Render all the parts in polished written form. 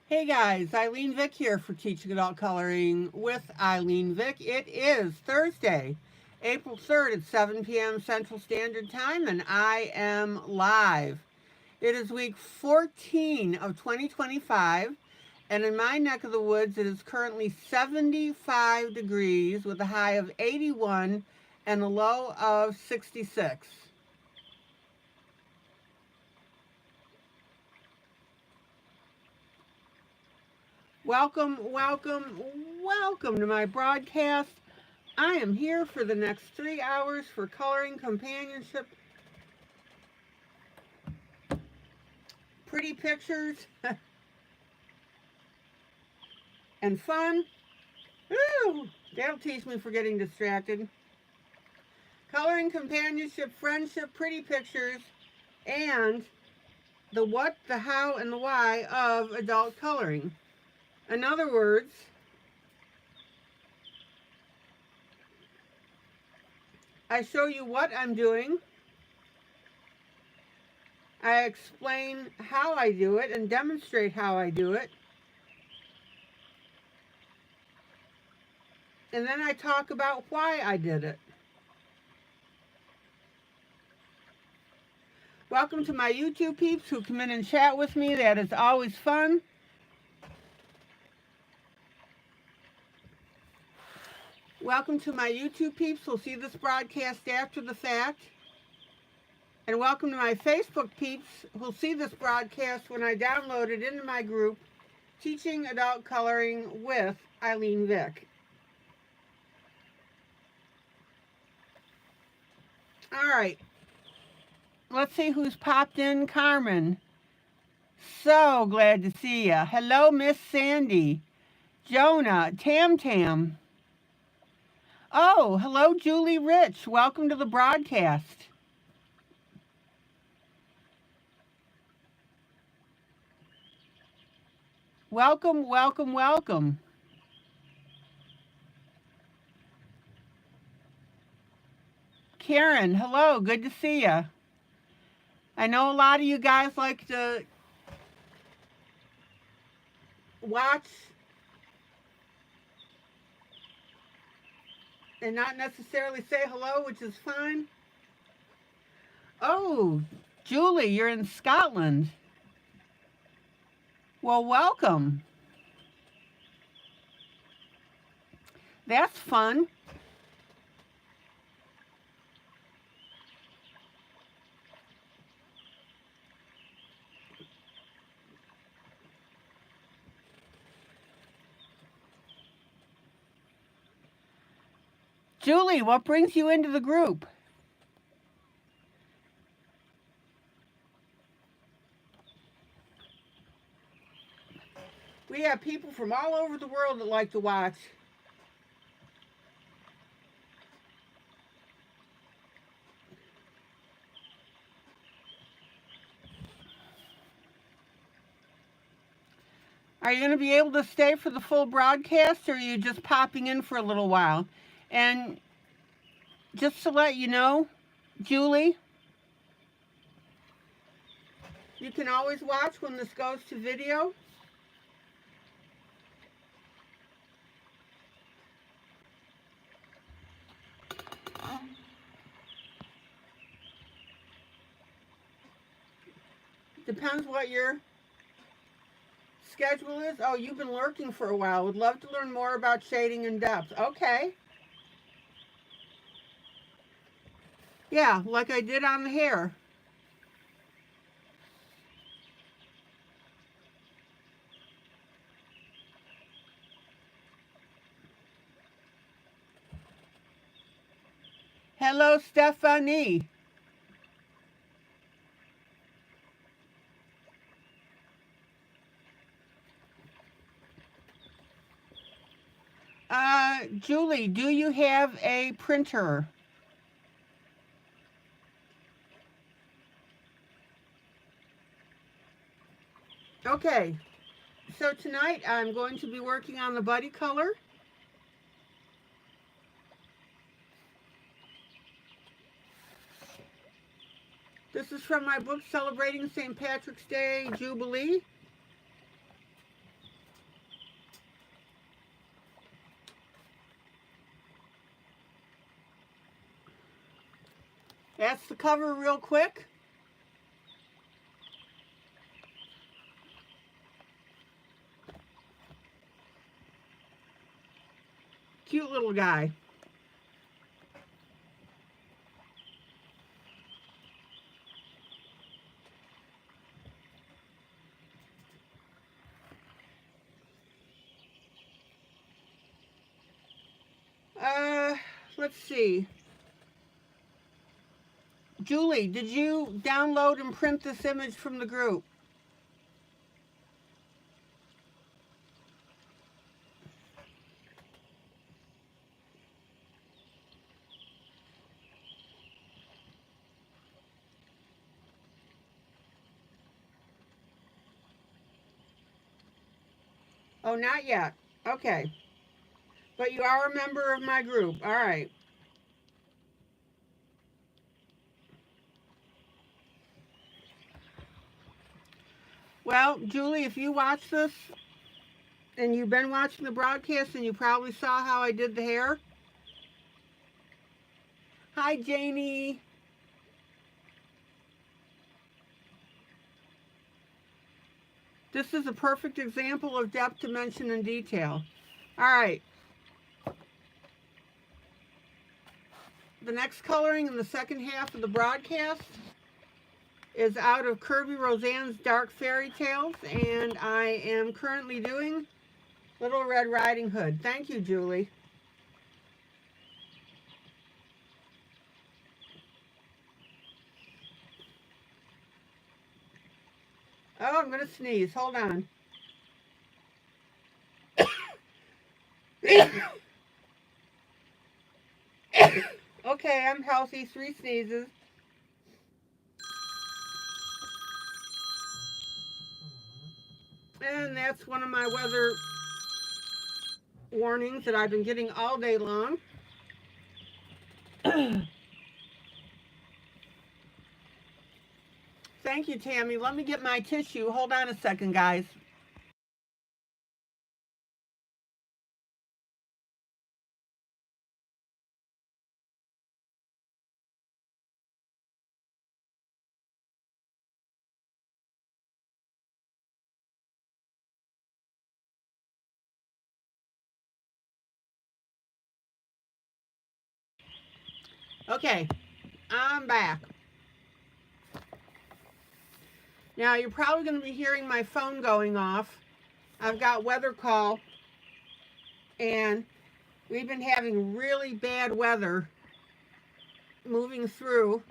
Hey guys, ILene Vick here for Teaching Adult Coloring with ILene Vick. It is Thursday, April 3rd at 7 p.m. Central Standard Time, and I am live. It is week 14 of 2025, and in my neck of the woods, it is currently 75 degrees with a high of 81 and a low of 66. Welcome to my broadcast. I am here for the next 3 hours for coloring, companionship, pretty pictures, and fun. Ooh, that'll teach me for getting distracted. Coloring, companionship, friendship, pretty pictures, and the what, the how, and the why of adult coloring. In other words, I show you what I'm doing, I explain how I do it and demonstrate how I do it, and then I talk about why I did it. Welcome to my YouTube peeps who come in and chat with me. That is always fun. Welcome to my YouTube peeps who'll see this broadcast after the fact. And welcome to my Facebook peeps who'll see this broadcast when I download it into my group, Teaching Adult Coloring with ILene Vick. All right. Let's see who's popped in. Carmen. So glad to see you. Hello, Miss Sandy. Jonah. Tam Tam. Oh, hello, Julie Rich. Welcome to the broadcast. Welcome. Karen, hello, good to see you. I know a lot of you guys like to watch and not necessarily say hello, which is fine. Oh, Julie, you're in Scotland. Well, welcome. That's fun. Julie, what brings you into the group? We have people from all over the world that like to watch. Are you going to be able to stay for the full broadcast, or are you just popping in for a little while? And just to let you know, Julie, you can always watch when this goes to video. Depends what your schedule is. Oh, you've been lurking for a while. Would love to learn more about shading and depth. Okay. Yeah, like I did on the hair. Hello, Stephanie. Julie, do you have a printer? Okay, so tonight I'm going to be working on the buddy color. This is from my book celebrating St. Patrick's Day Jubilee. That's the cover real quick. Cute little guy. Let's see. Julie, did you download and print this image from the group? Oh, not yet. Okay. But you are a member of my group. All right. Well, Julie, if you watch this and you've been watching the broadcast and you probably saw how I did the hair. Hi, Janie. This is a perfect example of depth, dimension, and detail. All right. The next coloring in the second half of the broadcast is out of Kirby Roseanne's Dark Fairy Tales, and I am currently doing Little Red Riding Hood. Thank you, Julie. Oh, I'm going to sneeze. Hold on. Okay, I'm healthy. 3 sneezes. And that's one of my weather warnings that I've been getting all day long. Thank you, Tammy. Let me get my tissue. Hold on a second, guys. Okay, I'm back. Now, you're probably going to be hearing my phone going off. I've got weather call, and we've been having really bad weather moving through.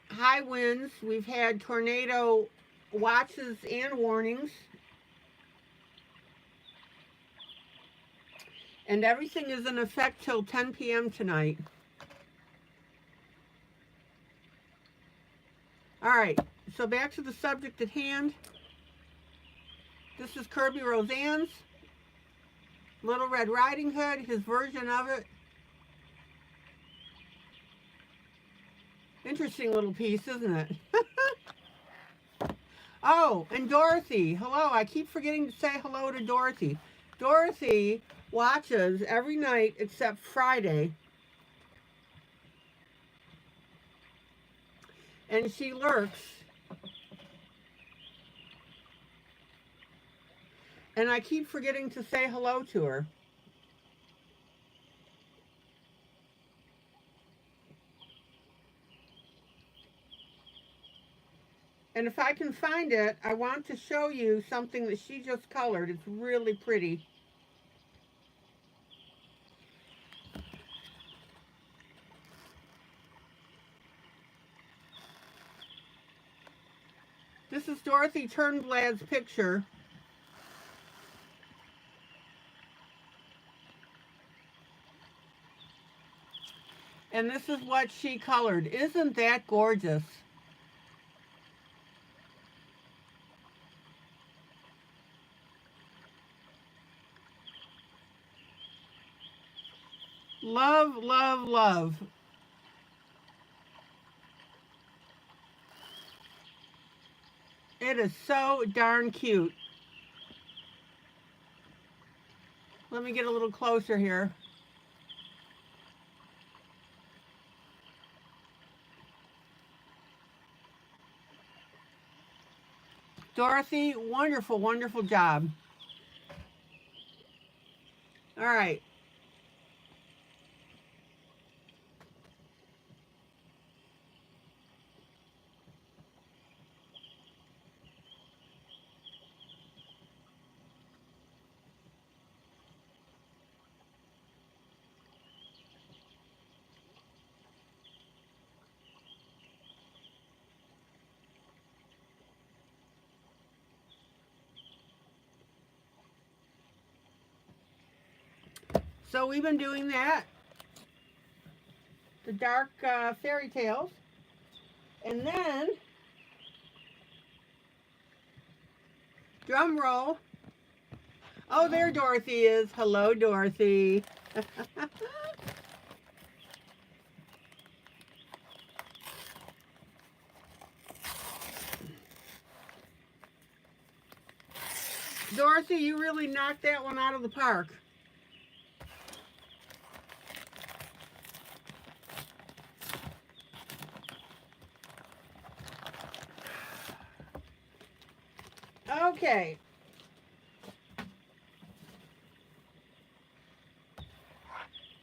High winds. We've had tornado watches and warnings. And everything is in effect till 10 p.m. tonight. All right, so back to the subject at hand. This is Kirby Roseanne's Little Red Riding Hood, his version of it. Interesting little piece, isn't it? Oh, and Dorothy. Hello, I keep forgetting to say hello to Dorothy. Dorothy watches every night except Friday. And she lurks. And I keep forgetting to say hello to her. And if I can find it, I want to show you something that she just colored. It's really pretty. This is Dorothy Turnblad's picture. And this is what she colored. Isn't that gorgeous? Love, love, love. It is so darn cute. Let me get a little closer here. Dorothy, wonderful, wonderful job. All right. So we've been doing that. The dark fairy tales. And then, drum roll. Oh, there Dorothy is. Hello, Dorothy. Dorothy, you really knocked that one out of the park. Okay.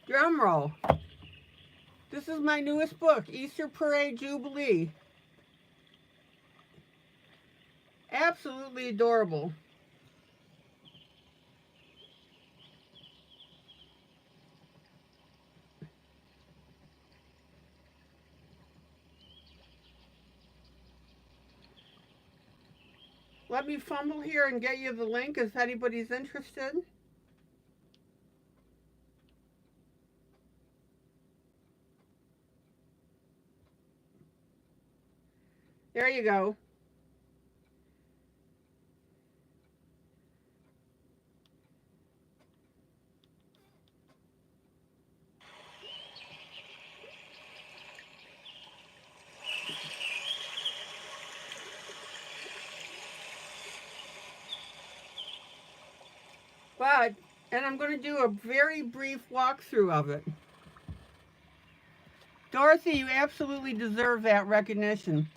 Drum roll. This is my newest book, Easter Parade Jubilee. Absolutely adorable. Let me fumble here and get you the link if anybody's interested. There you go. And I'm going to do a very brief walkthrough of it. Dorothy, you absolutely deserve that recognition.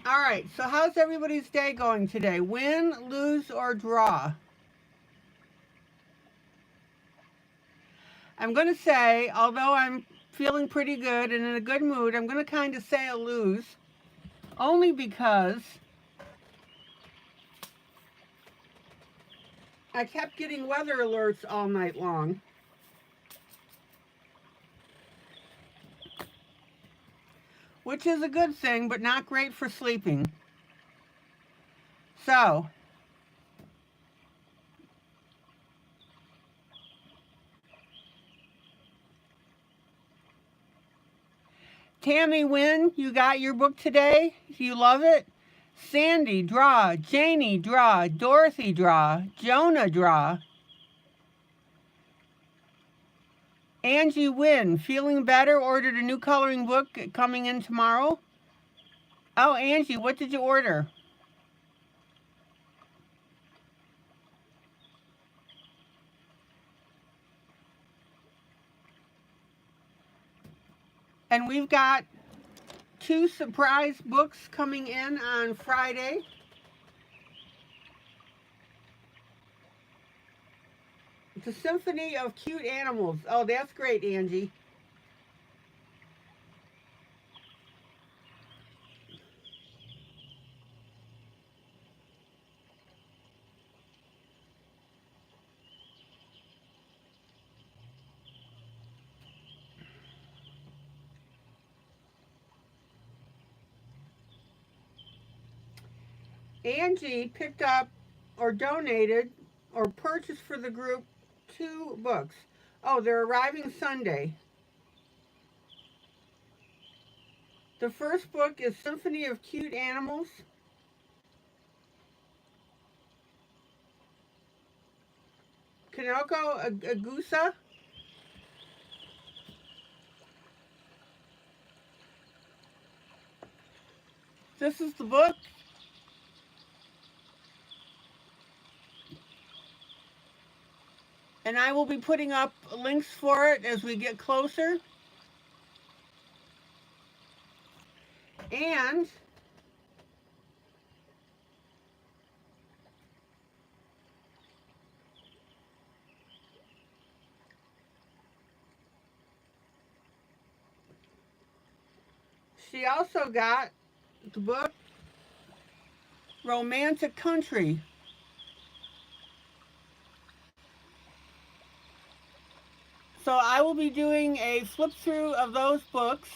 All right, so how's everybody's day going today? Win, lose, or draw? I'm going to say, although I'm feeling pretty good and in a good mood, I'm going to kind of say a lose, only because I kept getting weather alerts all night long. Which is a good thing, but not great for sleeping. So, Tammy Wynn, you got your book today? You love it? Sandy, draw. Janie, draw. Dorothy, draw. Jonah, draw. Angie Wynn, feeling better? Ordered a new coloring book coming in tomorrow. Oh, Angie, what did you order? And we've got 2 surprise books coming in on Friday. The Symphony of Cute Animals. Oh, that's great, Angie. Angie picked up or donated or purchased for the group 2 books. Oh, they're arriving Sunday. The first book is Symphony of Cute Animals. Kanoko Agusa. This is the book. And I will be putting up links for it as we get closer. And She also got the book Romantic Country. So I will be doing a flip through of those books.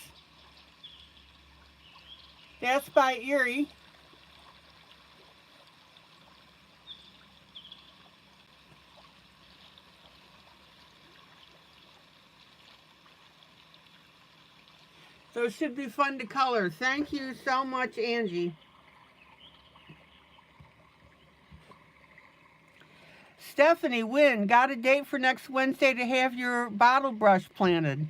That's by Erie. So it should be fun to color. Thank you so much, Angie. Stephanie, Wynn, got a date for next Wednesday to have your bottle brush planted.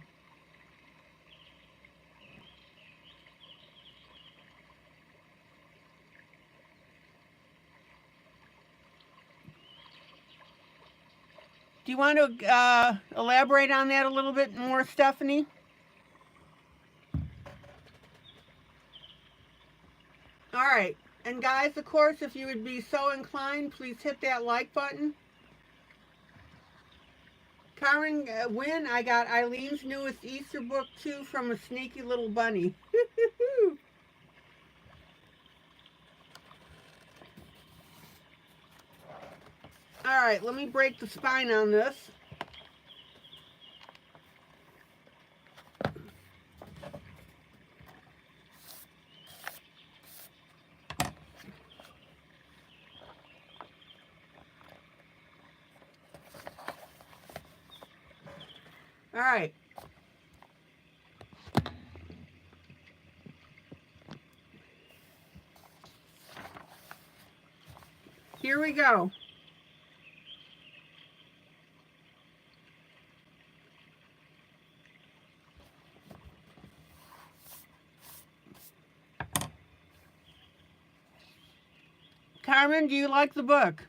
Do you want to elaborate on that a little bit more, Stephanie? All right. And guys, of course, if you would be so inclined, please hit that like button. Karen, Wynn, I got ILene's newest Easter book, too, from a sneaky little bunny. All right, let me break the spine on this. All right. Here we go. Carmen, do you like the book?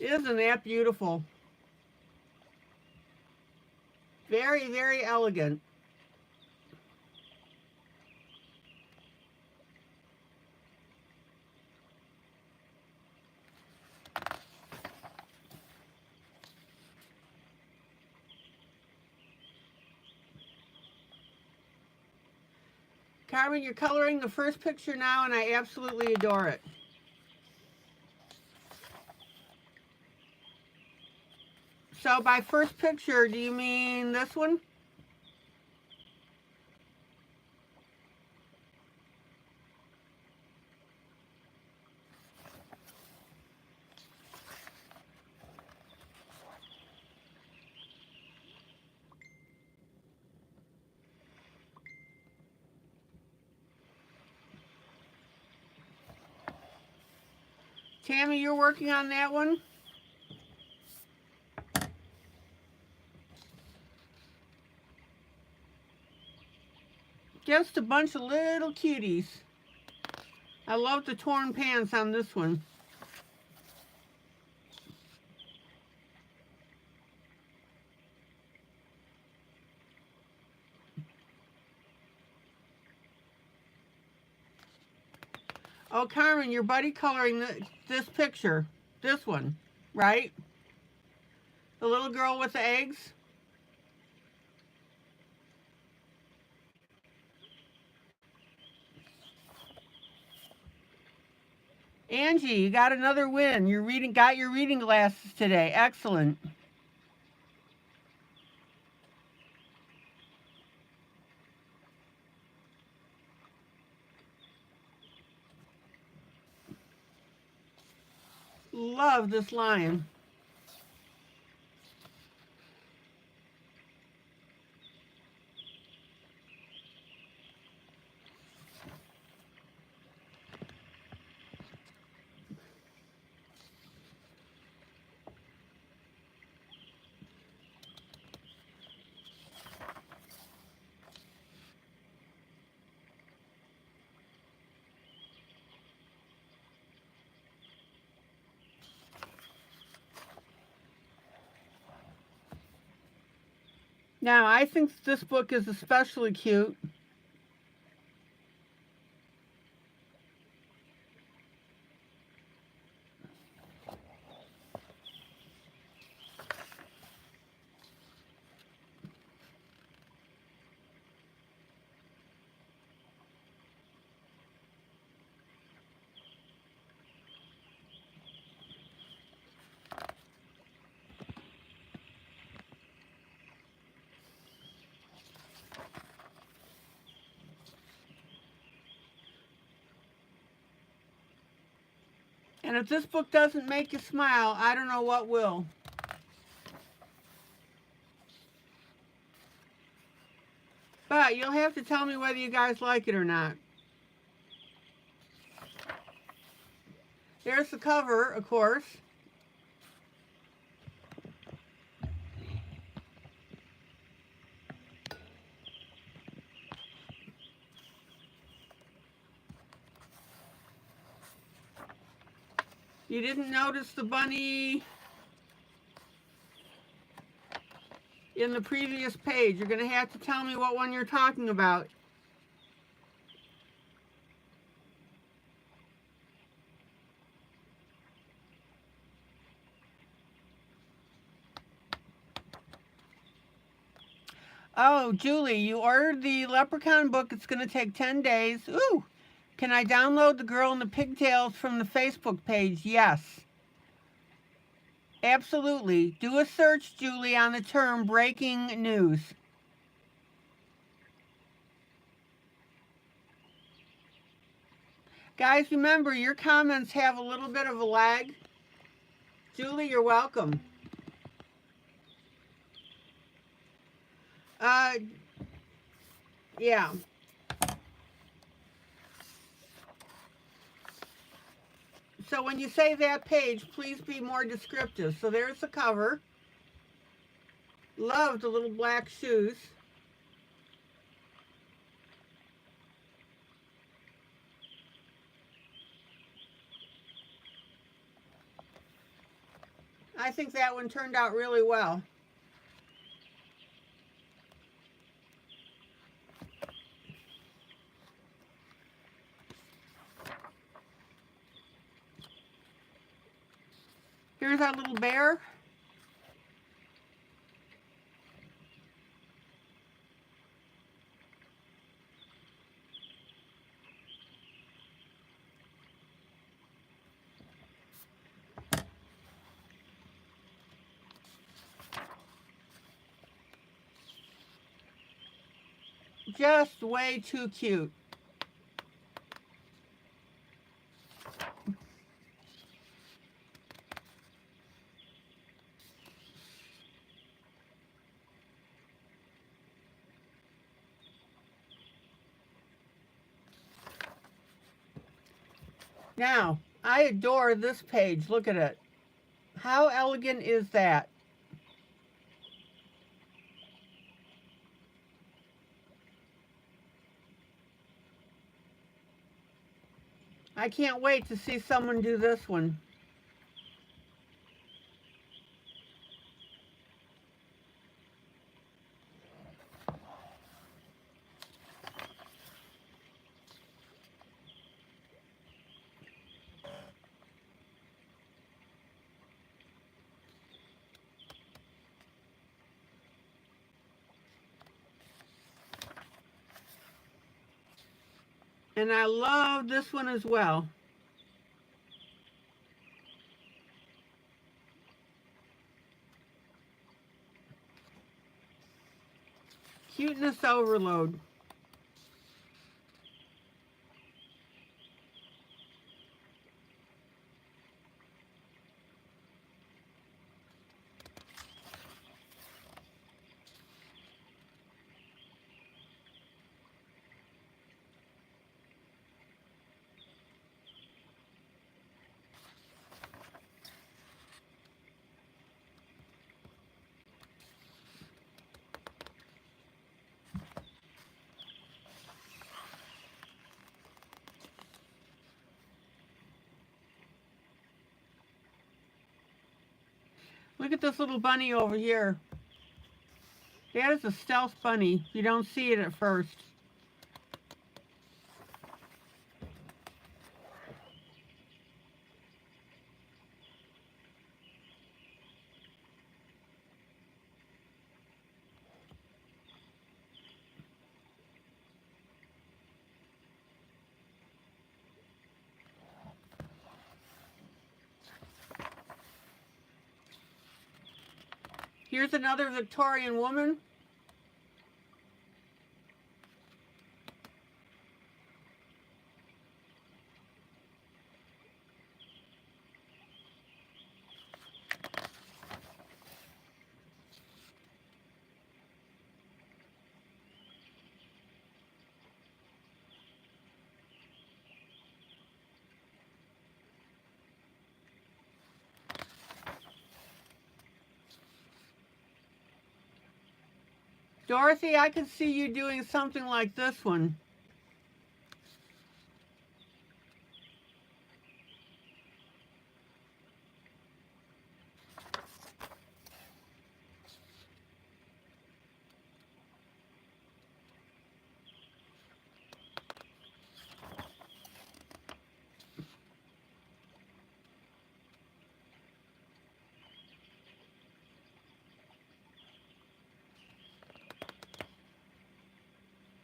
Isn't that beautiful? Very, very elegant. Carmen, you're coloring the first picture now, and I absolutely adore it. So by first picture, do you mean this one? Tammy, you're working on that one? Just a bunch of little cuties. I love the torn pants on this one. Oh, Carmen, your buddy coloring this picture. This one, right? The little girl with the eggs. Angie, you got another win. Got your reading glasses today. Excellent. Love this lion. Now, I think this book is especially cute. And if this book doesn't make you smile, I don't know what will. But you'll have to tell me whether you guys like it or not. There's the cover, of course. You didn't notice the bunny in the previous page. You're going to have to tell me what one you're talking about. Oh, Julie, you ordered the Leprechaun book. It's going to take 10 days. Ooh, can I download The Girl in the Pigtails from the Facebook page? Yes. Absolutely. Do a search, Julie, on the term breaking news. Guys, remember, your comments have a little bit of a lag. Julie, you're welcome. Yeah. So when you say that page, please be more descriptive. So there's the cover. Love the little black shoes. I think that one turned out really well. Here's our little bear. Just way too cute. Now, I adore this page. Look at it. How elegant is that? I can't wait to see someone do this one. And I love this one as well. Cuteness overload. Look at this little bunny over here. That is a stealth bunny. You don't see it at first. Here's another Victorian woman. Dorothy, I could see you doing something like this one.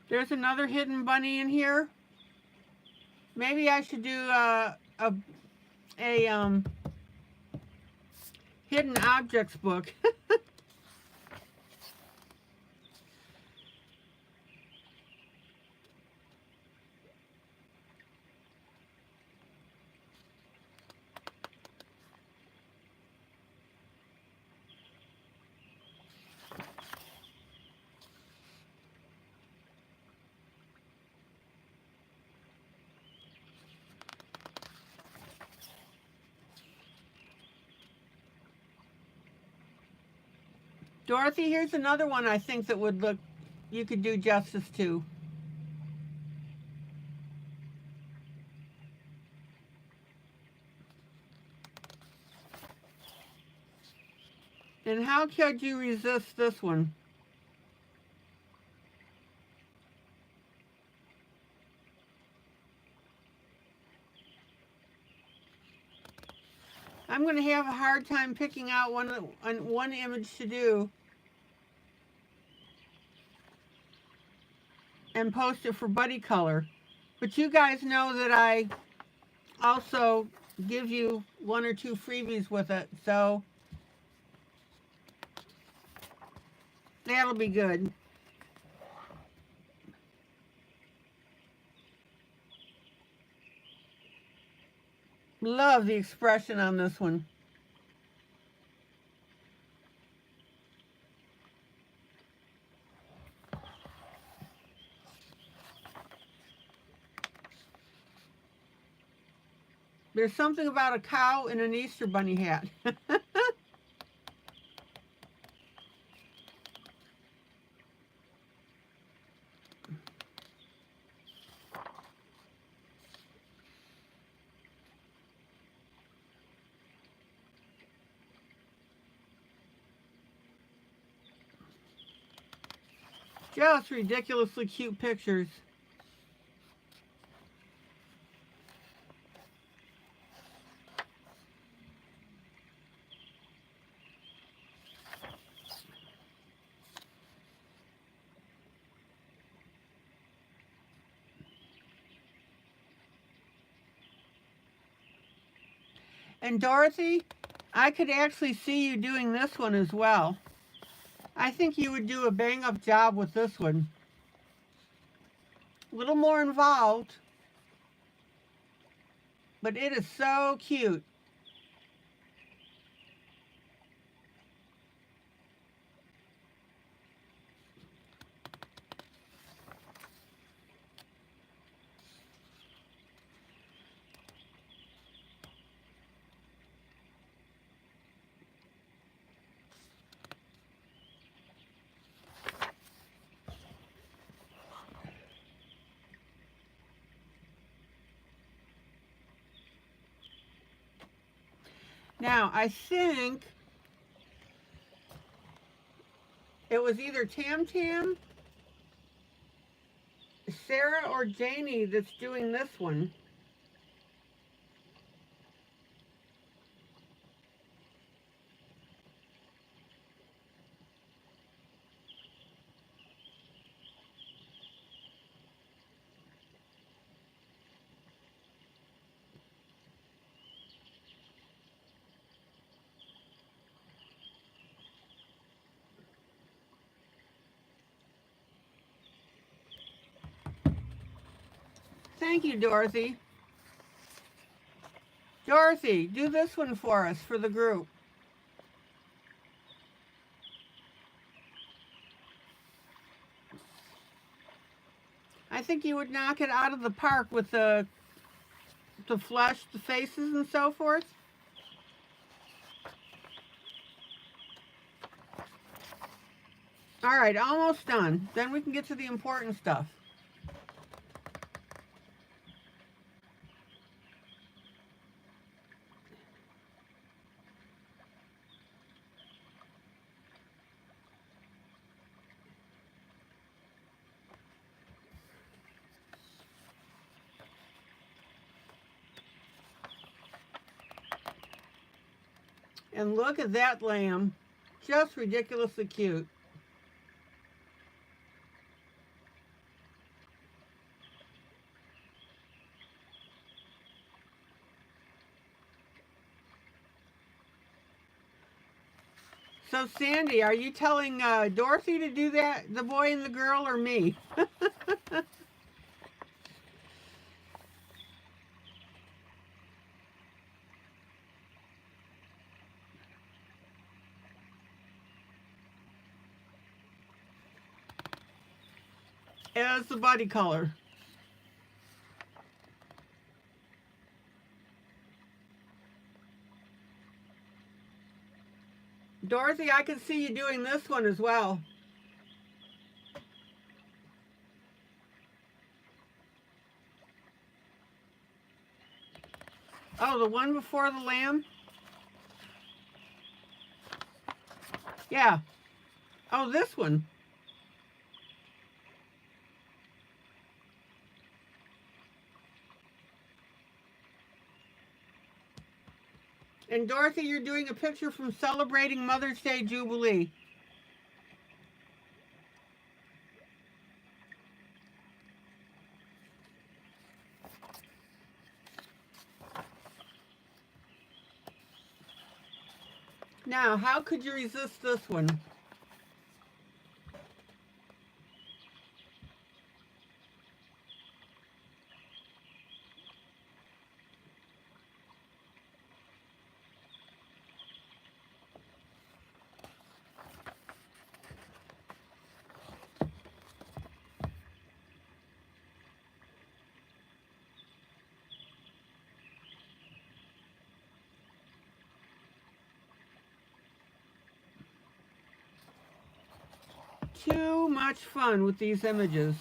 There's another hidden bunny in here. Maybe I should do a hidden objects book. Dorothy, here's another one I think that would look, you could do justice to. And how could you resist this one? I'm going to have a hard time picking out one image to do and post it for buddy color. But you guys know that I also give you 1 or 2 freebies with it, so that'll be good. Love the expression on this one. There's something about a cow in an Easter bunny hat. Just ridiculously cute pictures. And Dorothy, I could actually see you doing this one as well. I think you would do a bang-up job with this one. A little more involved, but it is so cute. Now, I think It was either Tam Tam, Sarah, or Janie that's doing this one. Thank you, Dorothy. Dorothy, do this one for us for the group. I think you would knock it out of the park with the flesh, the faces, and so forth. All right, almost done. Then we can get to the important stuff. And look at that lamb. Just ridiculously cute. So Sandy, are you telling Dorothy to do that, the boy and the girl, or me? As the body color. Dorothy, I can see you doing this one as well. Oh, the one before the lamb? Yeah. Oh, this one. And Dorothy, you're doing a picture from celebrating Mother's Day Jubilee. Now, how could you resist this one? Too much fun with these images.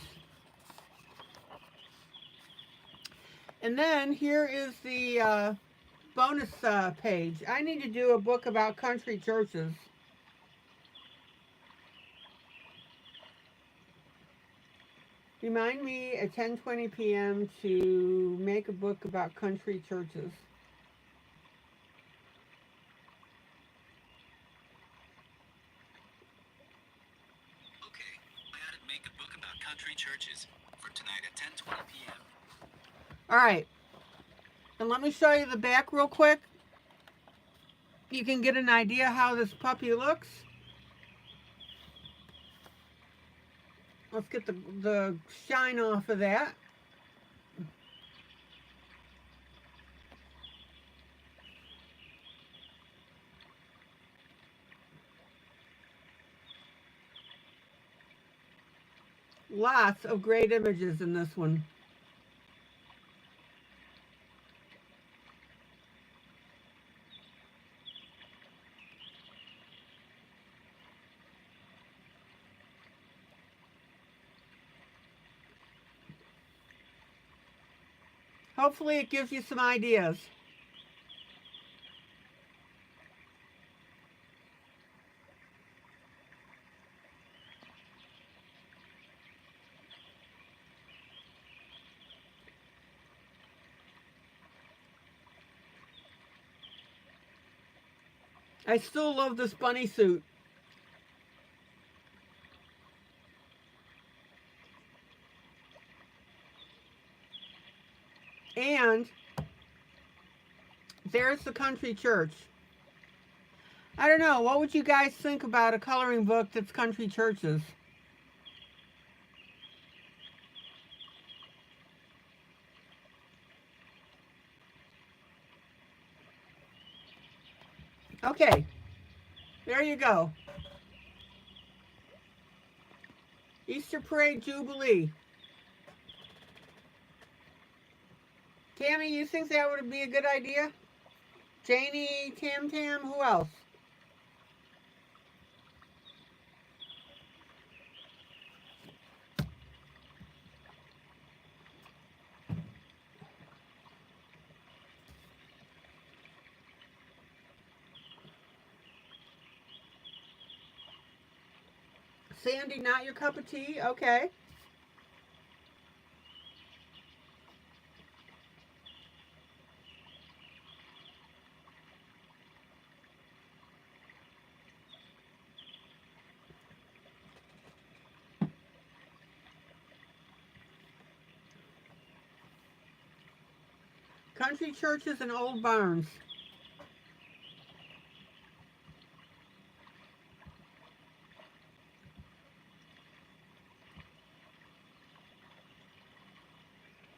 And then here is the bonus page. I need to do a book about country churches. Remind me at 10:20 p.m. to make a book about country churches. Okay, I had to make a book about country churches for tonight at 10:20 p.m. All right. And let me show you the back real quick. You can get an idea how this puppy looks. Let's get the shine off of that. Lots of great images in this one. Hopefully it gives you some ideas. I still love this bunny suit. And there's the country church. I don't know. What would you guys think about a coloring book that's country churches? Okay, there you go. Easter Parade Jubilee. Tammy, you think that would be a good idea? Janie, Tam Tam, who else? Sandy, not your cup of tea? Okay. Country churches and old barns.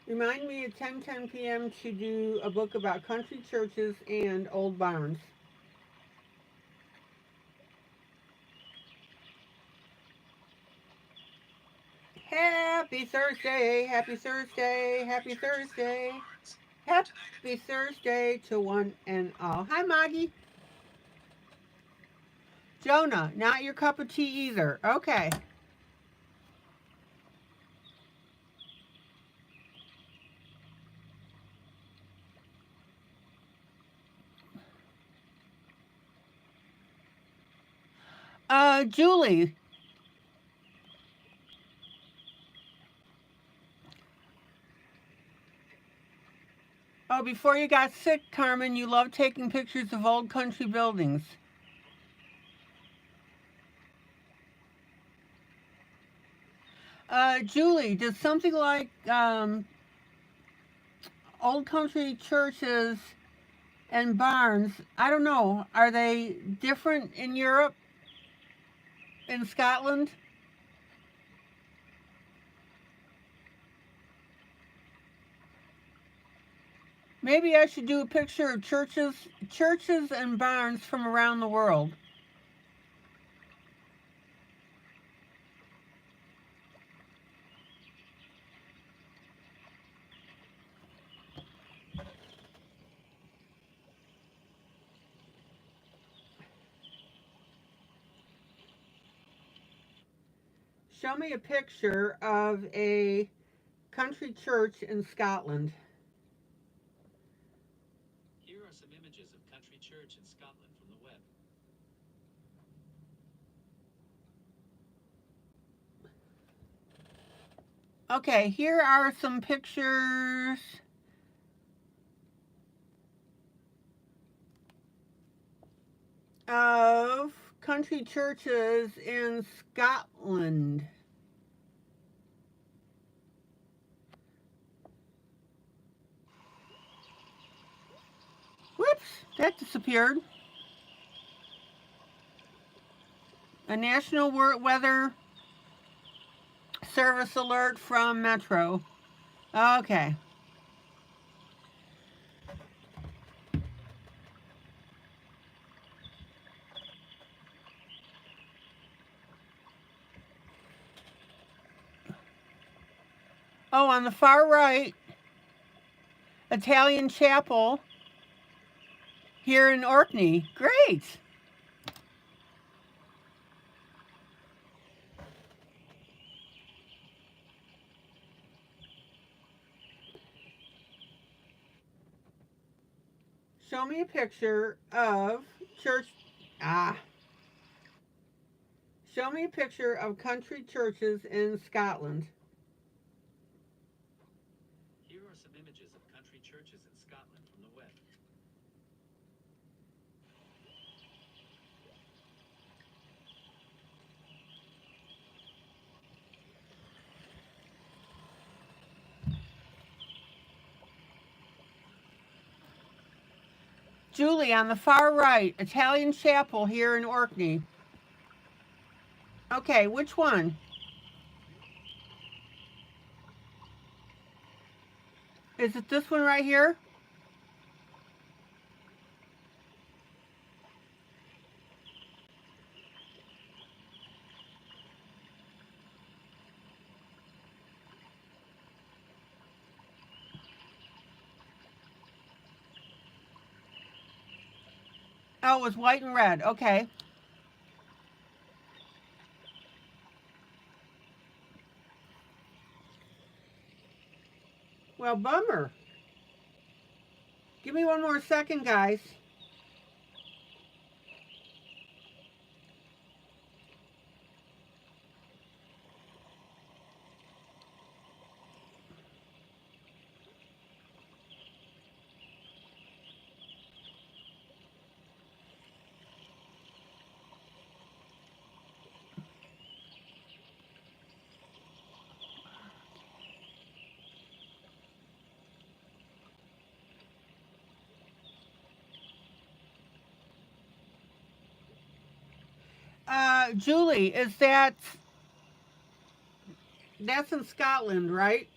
Remind me at 10:10 p.m. to do a book about country churches and old barns. Happy Thursday, happy Thursday, happy Thursday. Happy Thursday to one and all. Hi, Maggie. Jonah, not your cup of tea either. Okay. Julie. Oh, before you got sick, Carmen, you loved taking pictures of old country buildings. Julie, does something like old country churches and barns, I don't know, are they different in Europe, in Scotland? Maybe I should do a picture of churches and barns from around the world. Show me a picture of a country church in Scotland. Here are some images of country church in Scotland from the web. Okay, here are some pictures of country churches in Scotland. Whoops, that disappeared. A National Weather Service alert from Metro. Okay. Oh, on the far right, Italian Chapel here in Orkney. Great. Show me a picture of church. Show me a picture of country churches in Scotland. Here are some images of country churches in Scotland from the web. Julie, on the far right, Italian Chapel here in Orkney. Okay, which one? Is it this one right here? Oh, it was white and red. Okay. Well, bummer. Give me one more second, guys. Julie, that's in Scotland, right?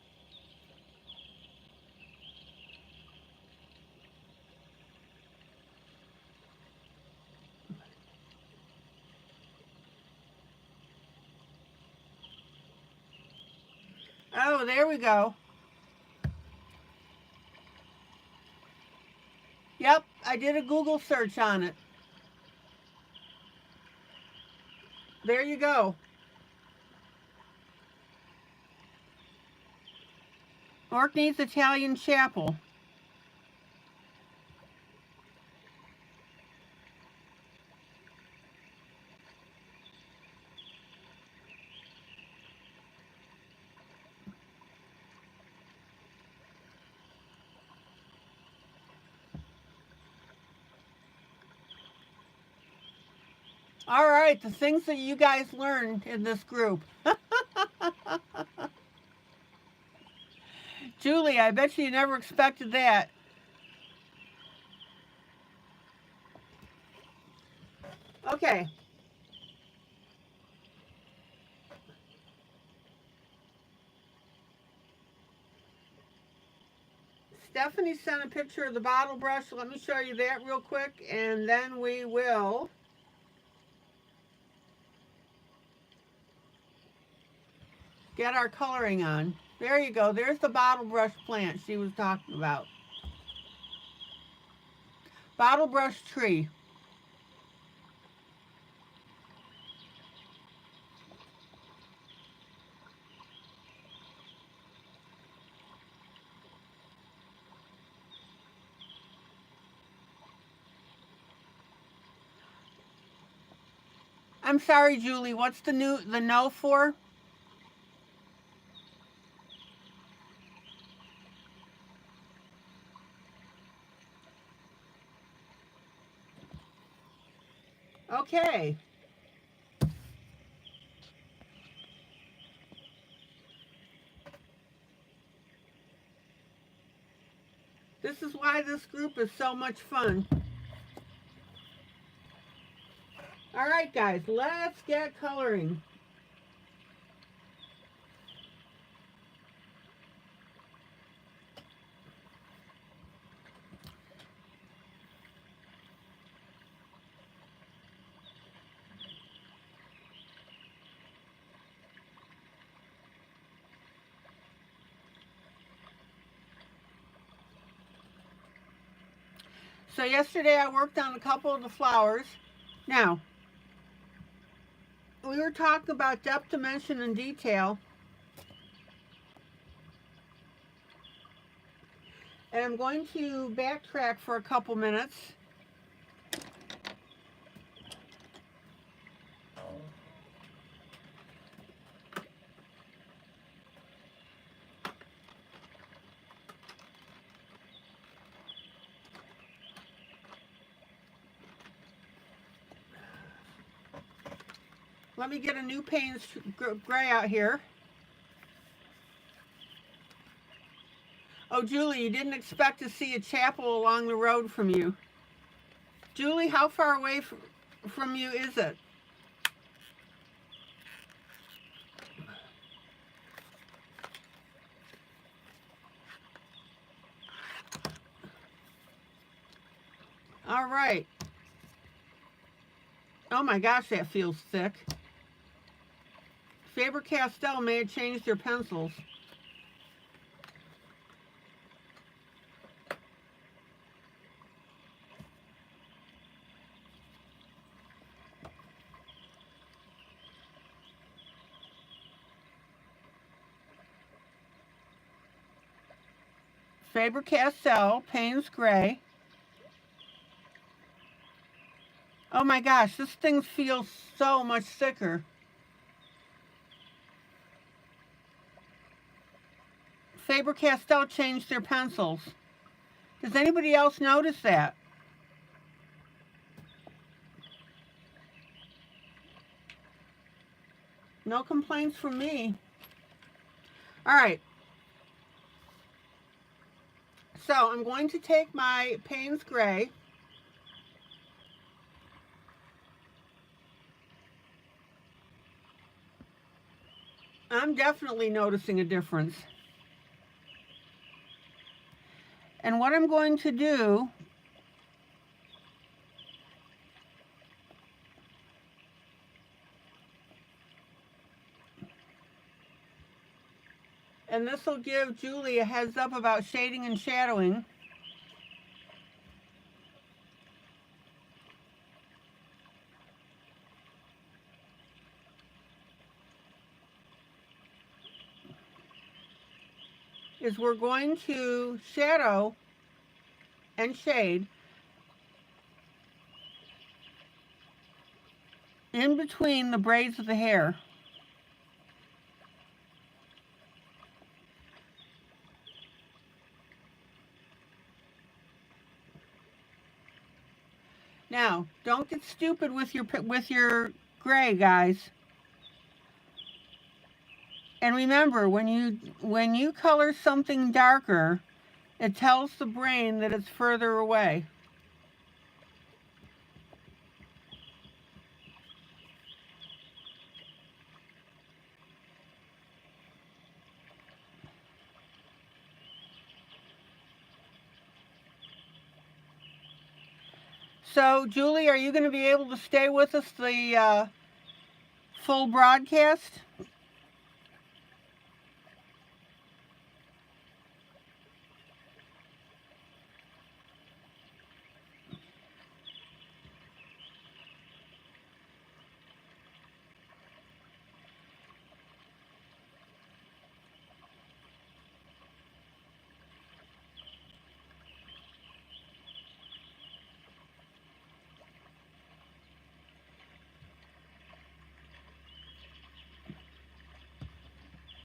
Oh, there we go. Yep, I did a Google search on it. There you go. Orkney's Italian Chapel. All right, the things that you guys learned in this group. Julie, I bet you never expected that. Okay. Stephanie sent a picture of the bottle brush. Let me show you that real quick, and then we will get our coloring on. There you go. There's the bottle brush plant she was talking about. Bottle brush tree. I'm sorry, Julie. What's the no for? Okay. This is why this group is so much fun. All right, guys, let's get coloring. So yesterday I worked on a couple of the flowers. Now, we were talking about depth, dimension, and detail. And I'm going to backtrack for a couple minutes. Let me get a new Payne's gray out here. Oh, Julie, you didn't expect to see a chapel along the road from you. Julie, how far away from you is it? All right. Oh my gosh, that feels thick. Faber-Castell may have changed their pencils. Faber-Castell, Payne's Gray. Oh my gosh, this thing feels so much thicker. Faber-Castell changed their pencils. Does anybody else notice that? No complaints from me. All right. So I'm going to take my Payne's Gray. I'm definitely noticing a difference. And what I'm going to do and this will give Julie a heads up about shading and shadowing. Is we're going to shadow and shade in between the braids of the hair. Now, don't get stupid with your gray, guys. And remember, when you color something darker, it tells the brain that it's further away. So, Julie, are you going to be able to stay with us the full broadcast?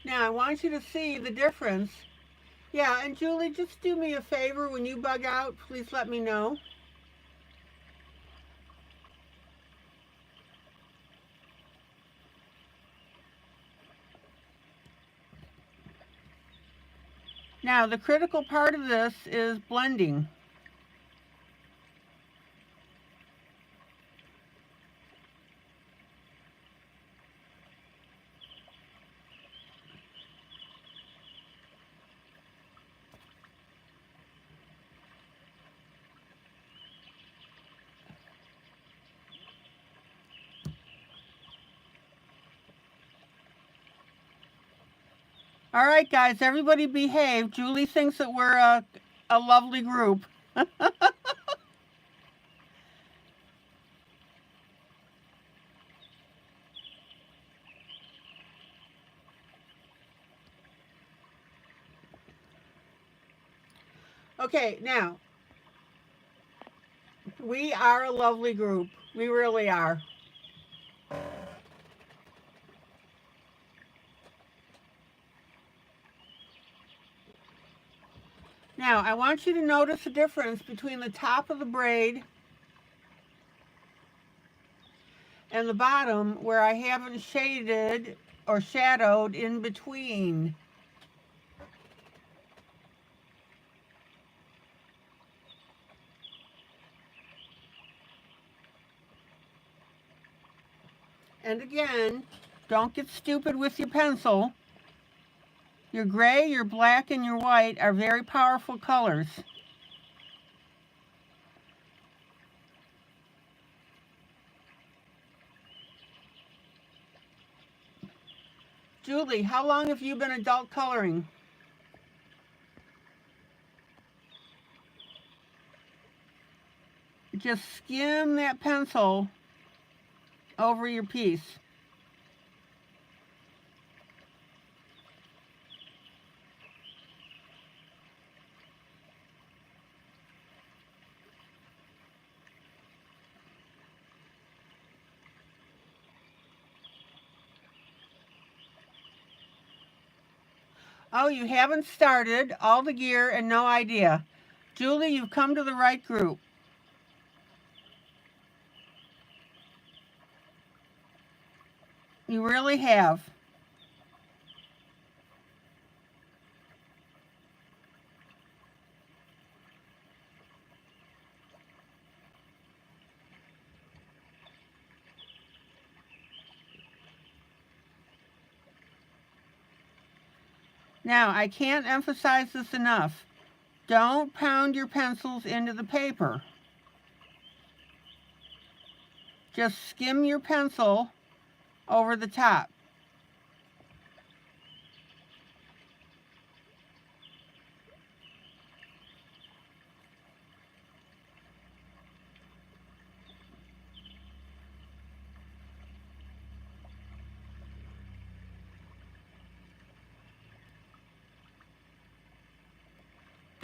Now, I want you to see the difference. Yeah, and Julie, just do me a favor. When you bug out, please let me know. Now, the critical part of this is blending. All right, guys, everybody behave. Julie thinks that we're a lovely group. Okay, now, we are a lovely group. We really are. Now, I want you to notice the difference between the top of the braid and the bottom where I haven't shaded or shadowed in between. And again, don't get stupid with your pencil. Your gray, your black, and your white are very powerful colors. Julie, how long have you been adult coloring? Just skim that pencil over your piece. Oh, you haven't started, all the gear and no idea. Julie, you've come to the right group. You really have. Now, I can't emphasize this enough. Don't pound your pencils into the paper. Just skim your pencil over the top.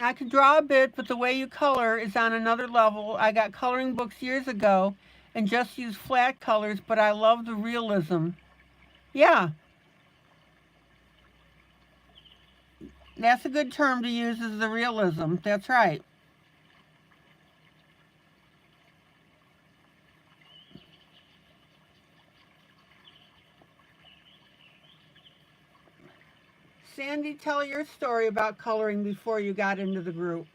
I could draw a bit, but the way you color is on another level. I got coloring books years ago and just used flat colors, but I love the realism. Yeah, that's a good term to use, is the realism. That's right. Sandy, tell your story about coloring before you got into the group.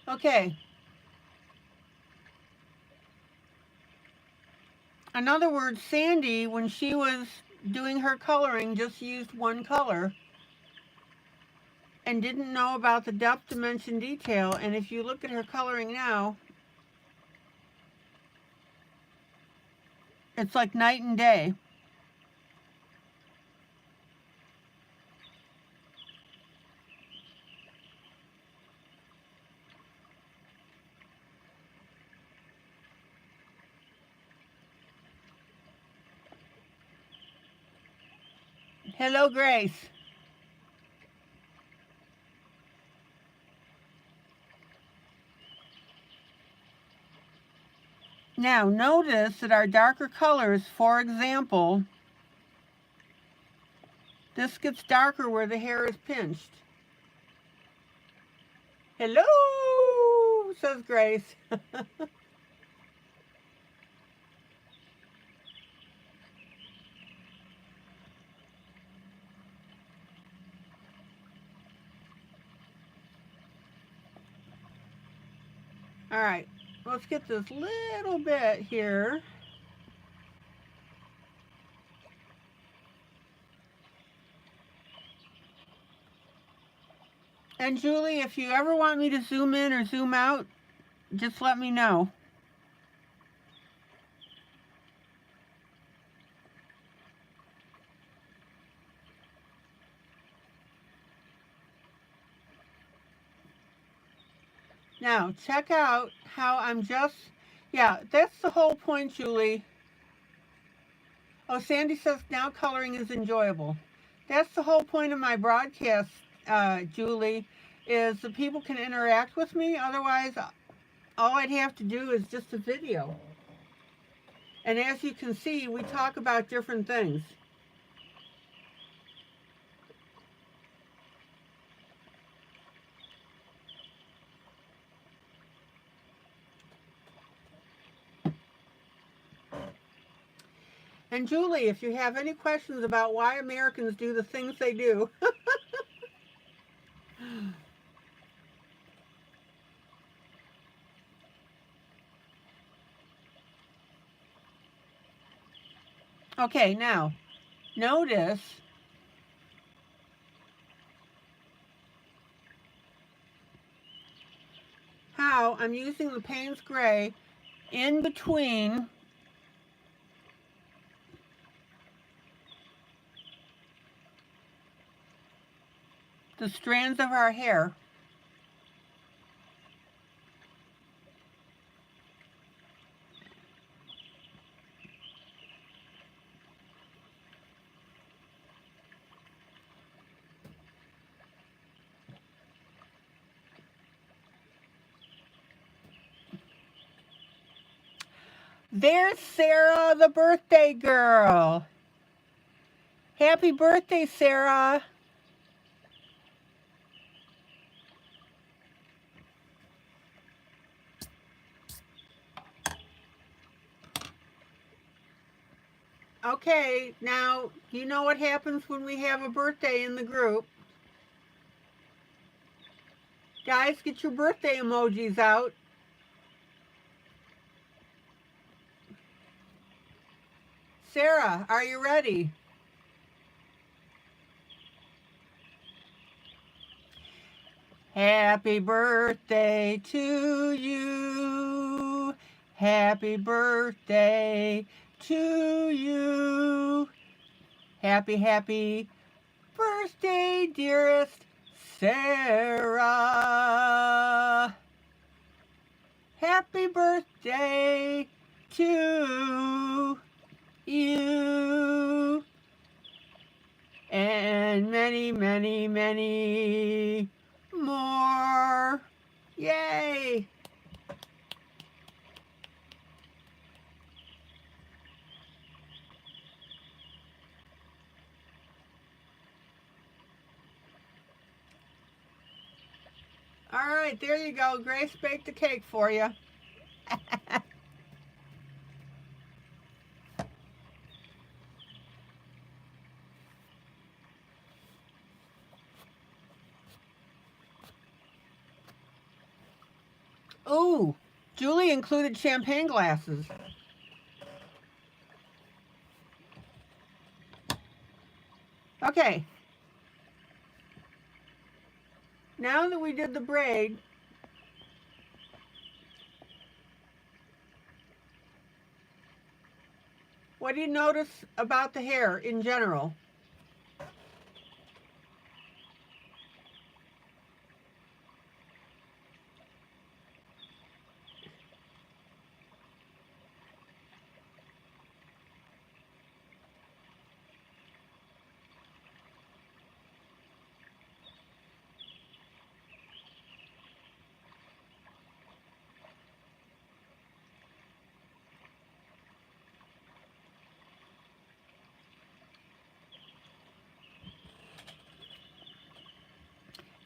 Okay. In other words, Sandy, when she was doing her coloring, just used one color and didn't know about the depth, dimension, detail. And if you look at her coloring now, it's like night and day. Hello, Grace. Now, notice that our darker colors, for example, this gets darker where the hair is pinched. Hello, says Grace. All right, let's get this little bit here. And Julie, if you ever want me to zoom in or zoom out, just let me know. Now, check out how I'm just, yeah, that's the whole point, Julie. Oh, Sandy says now coloring is enjoyable. That's the whole point of my broadcast, Julie, is that people can interact with me. Otherwise, all I'd have to do is just a video. And as you can see, we talk about different things. And Julie, if you have any questions about why Americans do the things they do. Okay, now, notice how I'm using the Payne's Gray in between the strands of our hair. There's Sarah, the birthday girl. Happy birthday, Sarah. Okay, now, you know what happens when we have a birthday in the group. Guys, get your birthday emojis out. Sarah, are you ready? Happy birthday to you. Happy birthday to you. Happy birthday, dearest Sarah. Happy birthday to you. And many, many, many more. Yay! All right, there you go. Grace baked the cake for you. Ooh, Julie included champagne glasses. Okay. Now that we did the braid, what do you notice about the hair in general?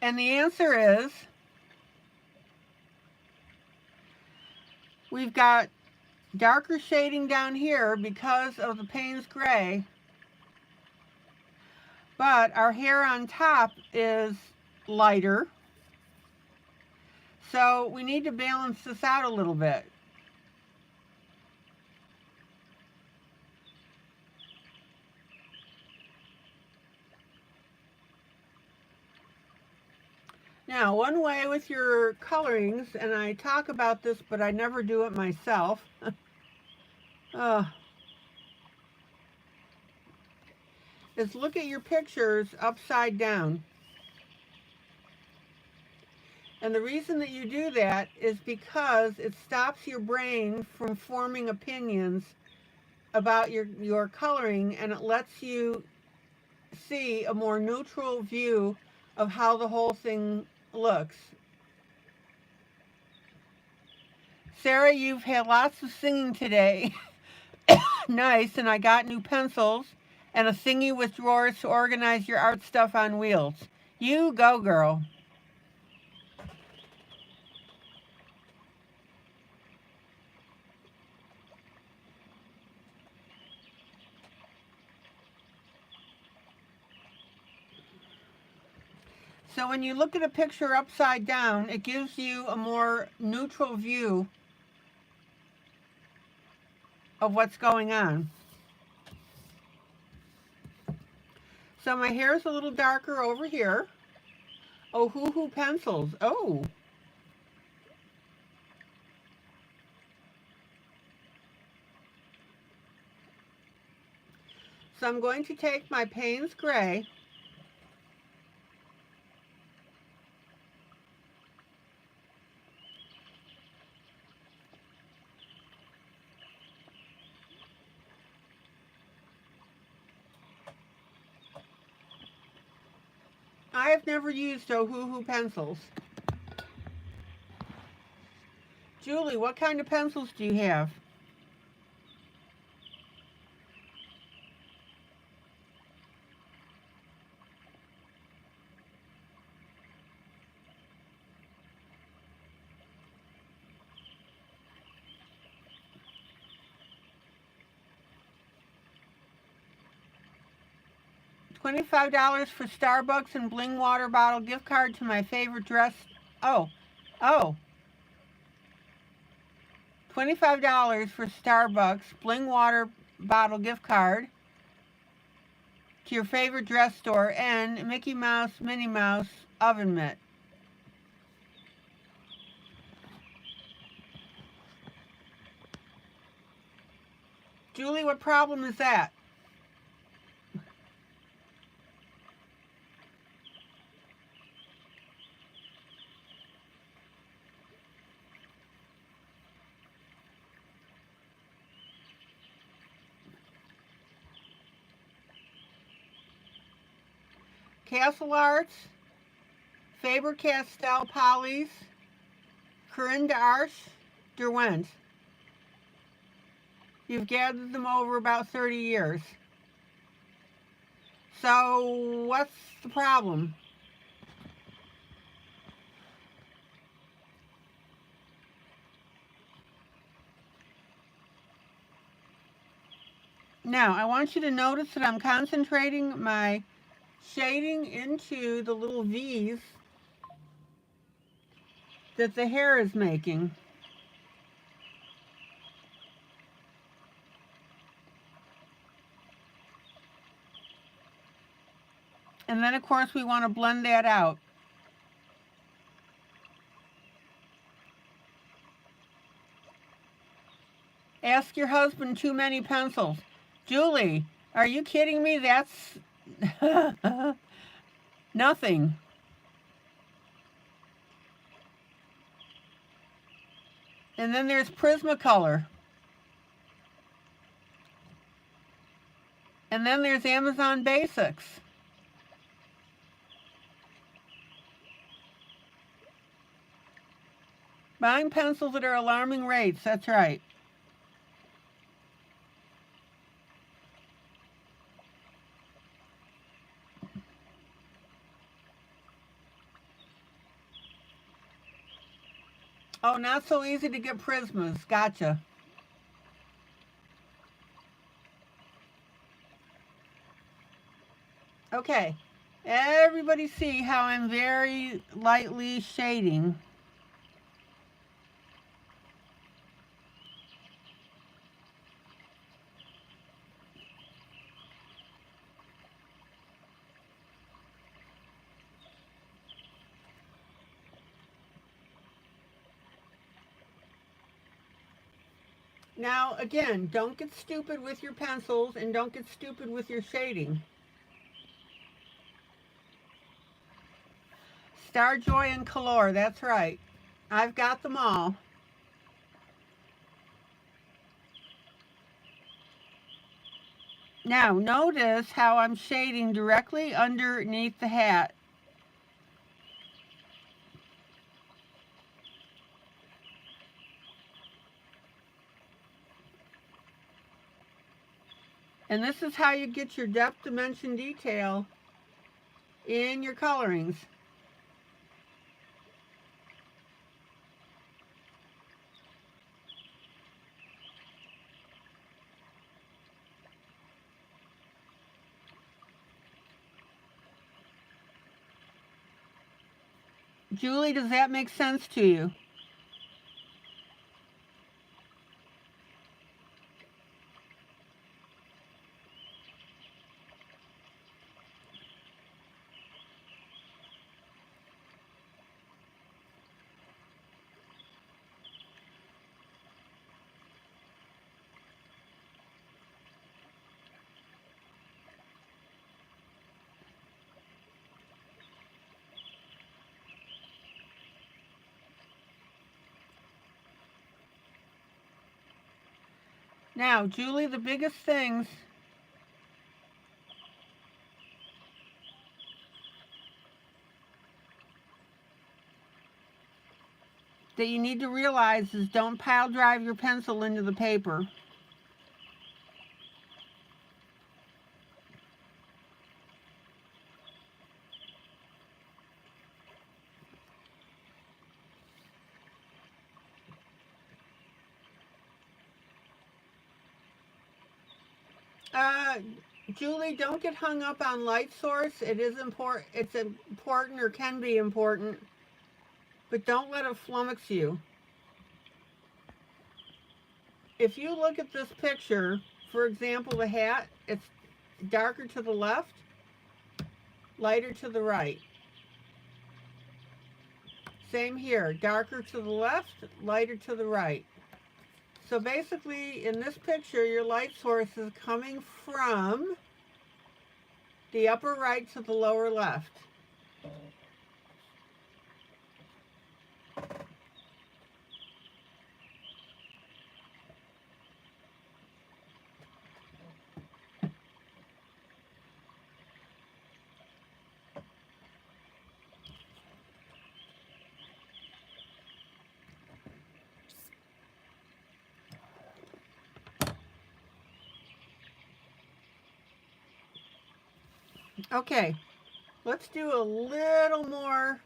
And the answer is we've got darker shading down here because of the Payne's Gray, but our hair on top is lighter. So we need to balance this out a little bit. Now, one way with your colorings, and I talk about this, but I never do it myself, is look at your pictures upside down. And the reason that you do that is because it stops your brain from forming opinions about your coloring, and it lets you see a more neutral view of how the whole thing looks. Sarah, you've had lots of singing today. Nice, and I got new pencils and a thingy with drawers to organize your art stuff on wheels. You go, girl. So when you look at a picture upside down, it gives you a more neutral view of what's going on. So my hair is a little darker over here. Oh, hoo-hoo pencils. Oh. So I'm going to take my Payne's Gray I have never used Ohuhu pencils. Julie, what kind of pencils do you have? $25 for Starbucks and Bling water bottle gift card to my favorite dress. Oh. $25 for Starbucks Bling water bottle gift card to your favorite dress store and Mickey Mouse, Minnie Mouse oven mitt. Julie, what problem is that? Castle Arts, Faber-Castell Polys, Corinne d'Arche, Derwent. You've gathered them over about 30 years. So what's the problem? Now, I want you to notice that I'm concentrating my shading into the little V's that the hair is making. And then, of course, we want to blend that out. Ask your husband too many pencils. Julie, are you kidding me? That's nothing. And then there's Prismacolor. And then there's Amazon Basics. Buying pencils at our alarming rates, that's right. Oh, not so easy to get Prismas. Gotcha. Okay. Everybody see how I'm very lightly shading. Now, again, don't get stupid with your pencils and don't get stupid with your shading. Starjoy and Color, that's right. I've got them all. Now, notice how I'm shading directly underneath the hat. And this is how you get your depth, dimension, detail in your colorings. Julie, does that make sense to you? Now, Julie, the biggest things that you need to realize is don't pile drive your pencil into the paper. Julie, don't get hung up on light source. It is important. It's important or can be important, but don't let it flummox you. If you look at this picture, for example, the hat, it's darker to the left, lighter to the right. Same here, darker to the left, lighter to the right. So basically, in this picture, your light source is coming from the upper right to the lower left. Okay, let's do a little more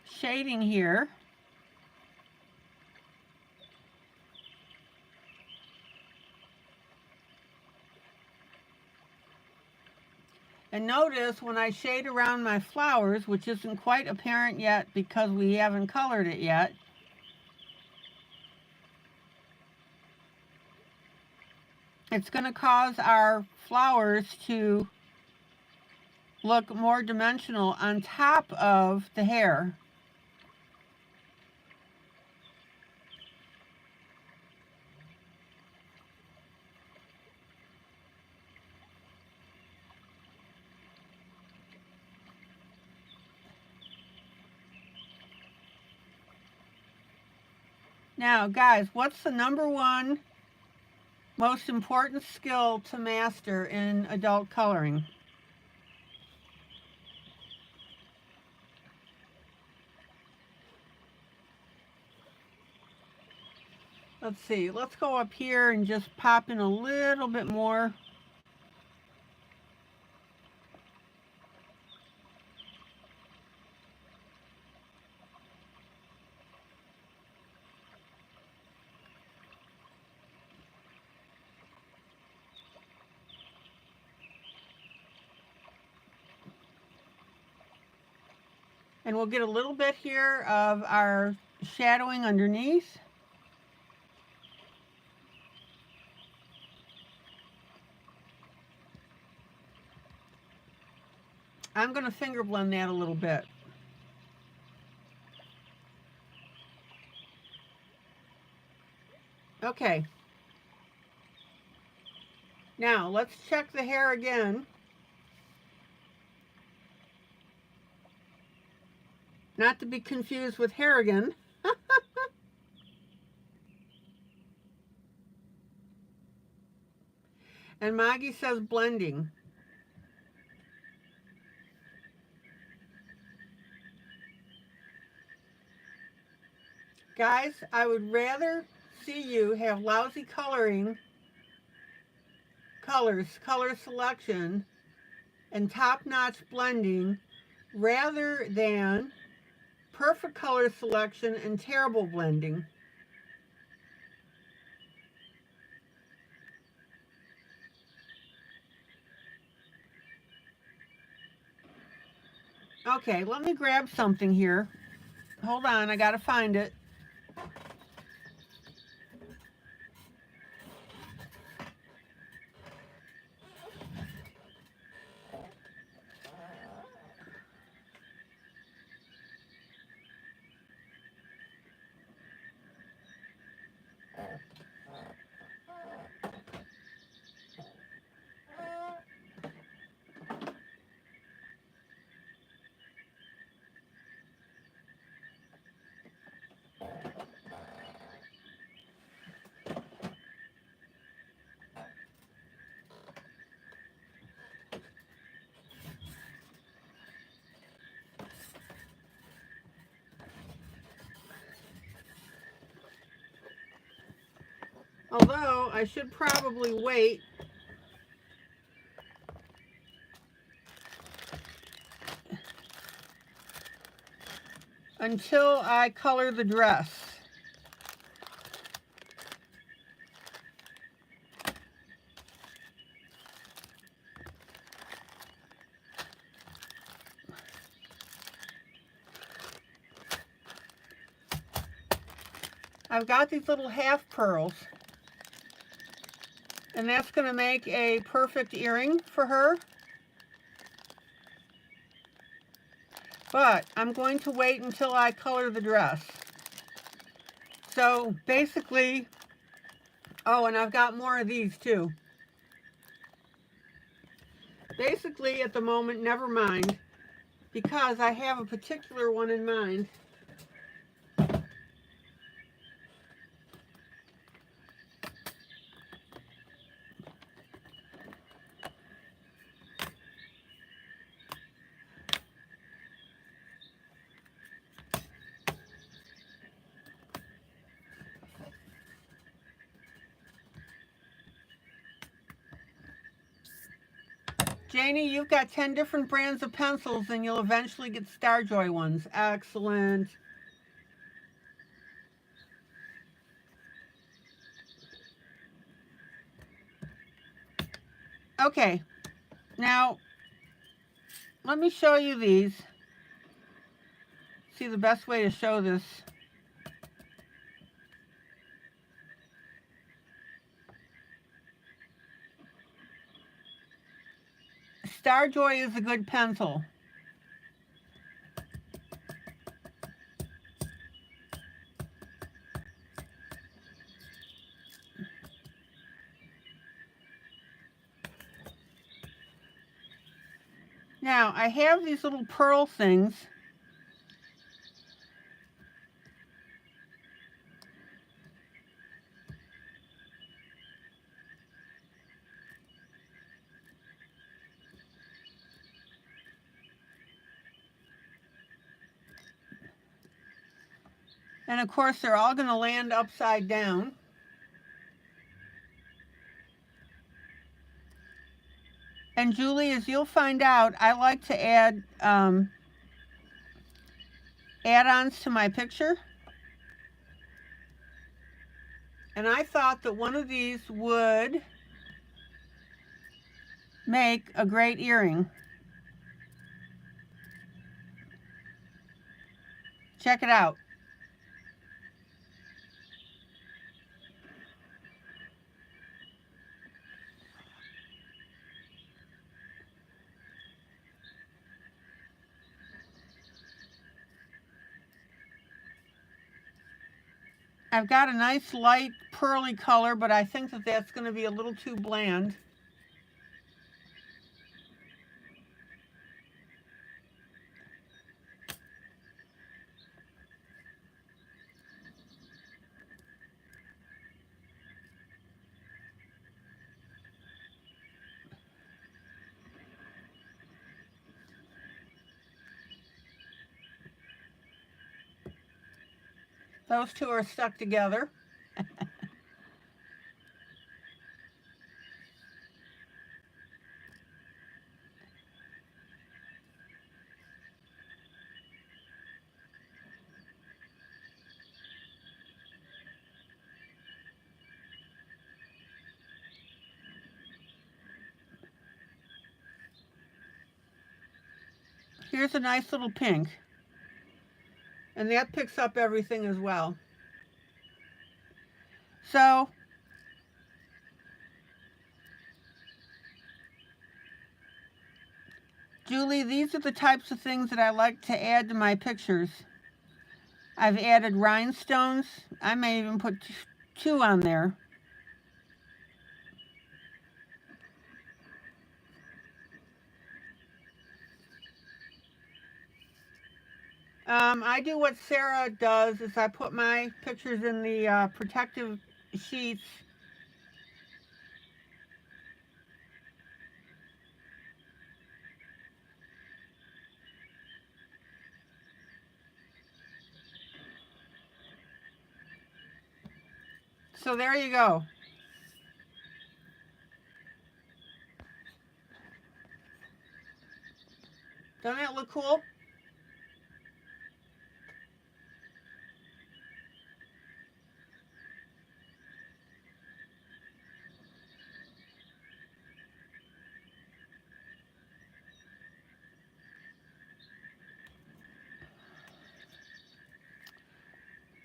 shading here. And notice when I shade around my flowers, which isn't quite apparent yet because we haven't colored it yet, it's going to cause our flowers to look more dimensional on top of the hair. Now, guys, what's the number one most important skill to master in adult coloring? Let's see, let's go up here and just pop in a little bit more. And we'll get a little bit here of our shadowing underneath. I'm going to finger blend that a little bit. Okay. Now, let's check the hair again. Not to be confused with Harrigan. And Maggie says blending. Guys, I would rather see you have lousy color selection, and top-notch blending rather than perfect color selection and terrible blending. Okay, let me grab something here. Hold on, I gotta find it. Although I should probably wait until I color the dress. I've got these little half pearls, and that's going to make a perfect earring for her. But I'm going to wait until I color the dress. So basically, oh, and I've got more of these too. Basically, at the moment, never mind, because I have a particular one in mind. Janie, you've got 10 different brands of pencils, and you'll eventually get Starjoy ones. Excellent. Okay, now let me show you these. See, the best way to show this. Starjoy is a good pencil. Now, I have these little pearl things. And of course, they're all going to land upside down. And Julie, as you'll find out, I like to add add-ons to my picture. And I thought that one of these would make a great earring. Check it out. I've got a nice light pearly color, but I think that that's going to be a little too bland. Those two are stuck together. Here's a nice little pink. And that picks up everything as well. So, Julie, these are the types of things that I like to add to my pictures. I've added rhinestones. I may even put 2 on there. I do what Sarah does is I put my pictures in the protective sheets. So there you go. Doesn't that look cool?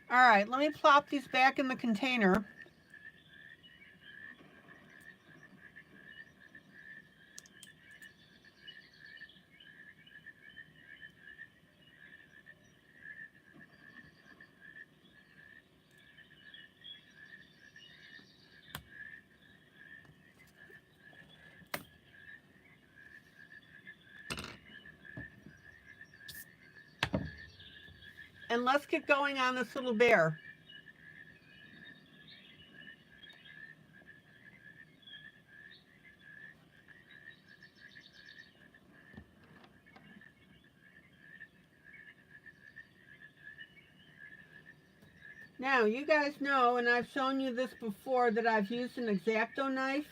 All right, let me plop these back in the container. And let's get going on this little bear. Now, you guys know, and I've shown you this before, that I've used an X-Acto knife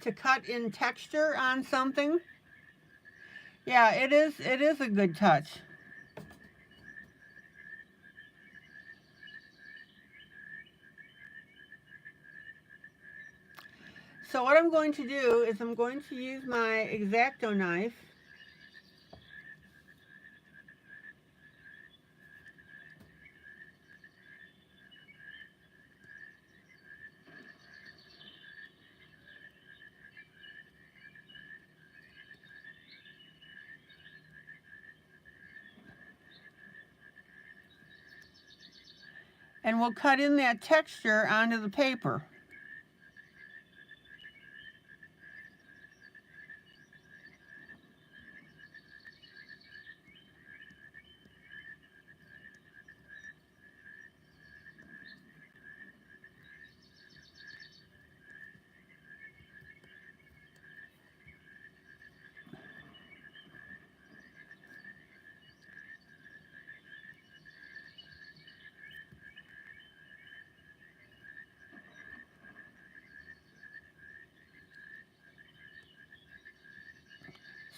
to cut in texture on something. Yeah, it is a good touch. So what I'm going to do is I'm going to use my X-Acto knife and we'll cut in that texture onto the paper.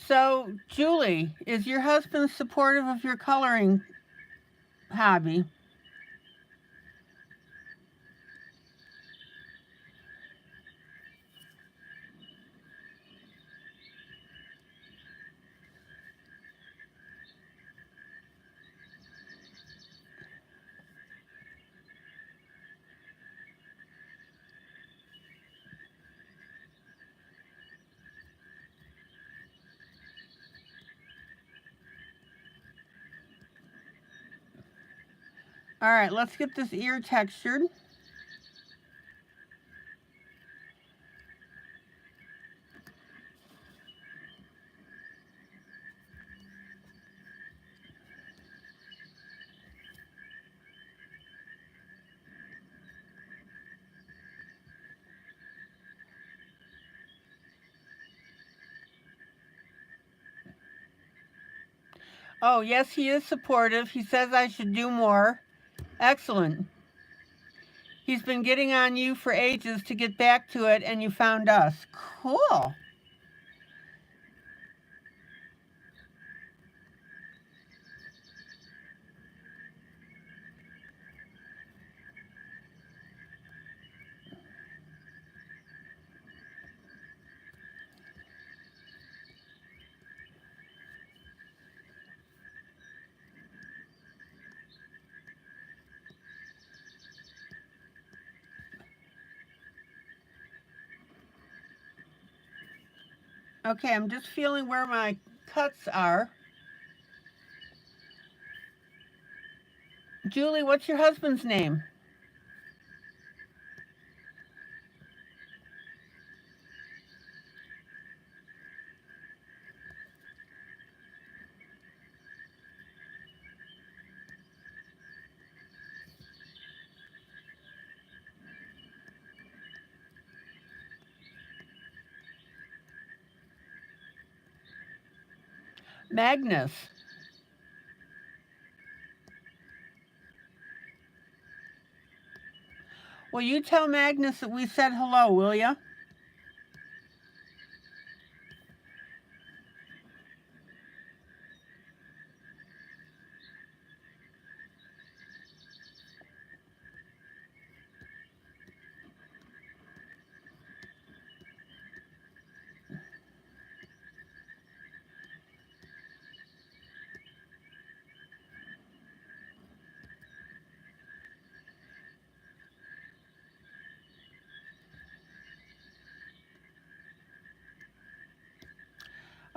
So, Julie, is your husband supportive of your coloring hobby? All right, let's get this ear textured. Oh, yes, he is supportive. He says I should do more. Excellent. He's been getting on you for ages to get back to it, and you found us. Cool. Okay, I'm just feeling where my cuts are. Julie, what's your husband's name? Magnus. Will you tell Magnus that we said hello, will you?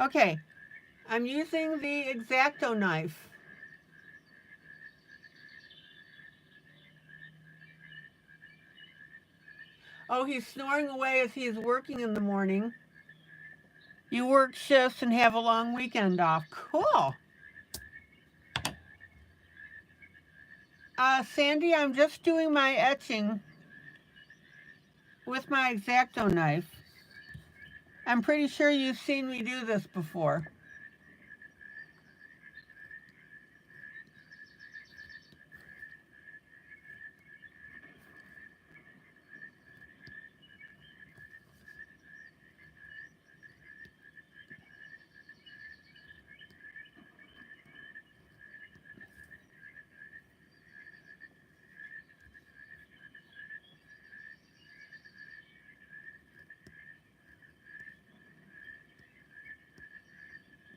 Okay, I'm using the X-Acto knife. Oh, he's snoring away as he's working in the morning. You work shifts and have a long weekend off. Cool. Sandy, I'm just doing my etching with my X-Acto knife. I'm pretty sure you've seen me do this before.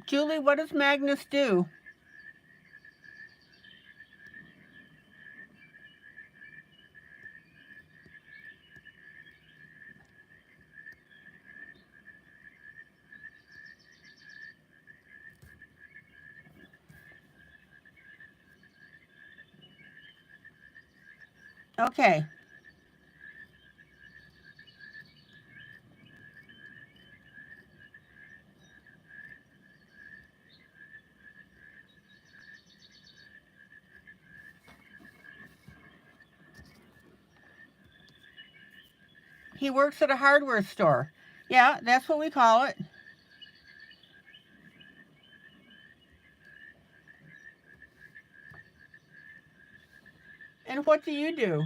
Julie, what does Magnus do? Okay. He works at a hardware store. Yeah, that's what we call it. And what do you do?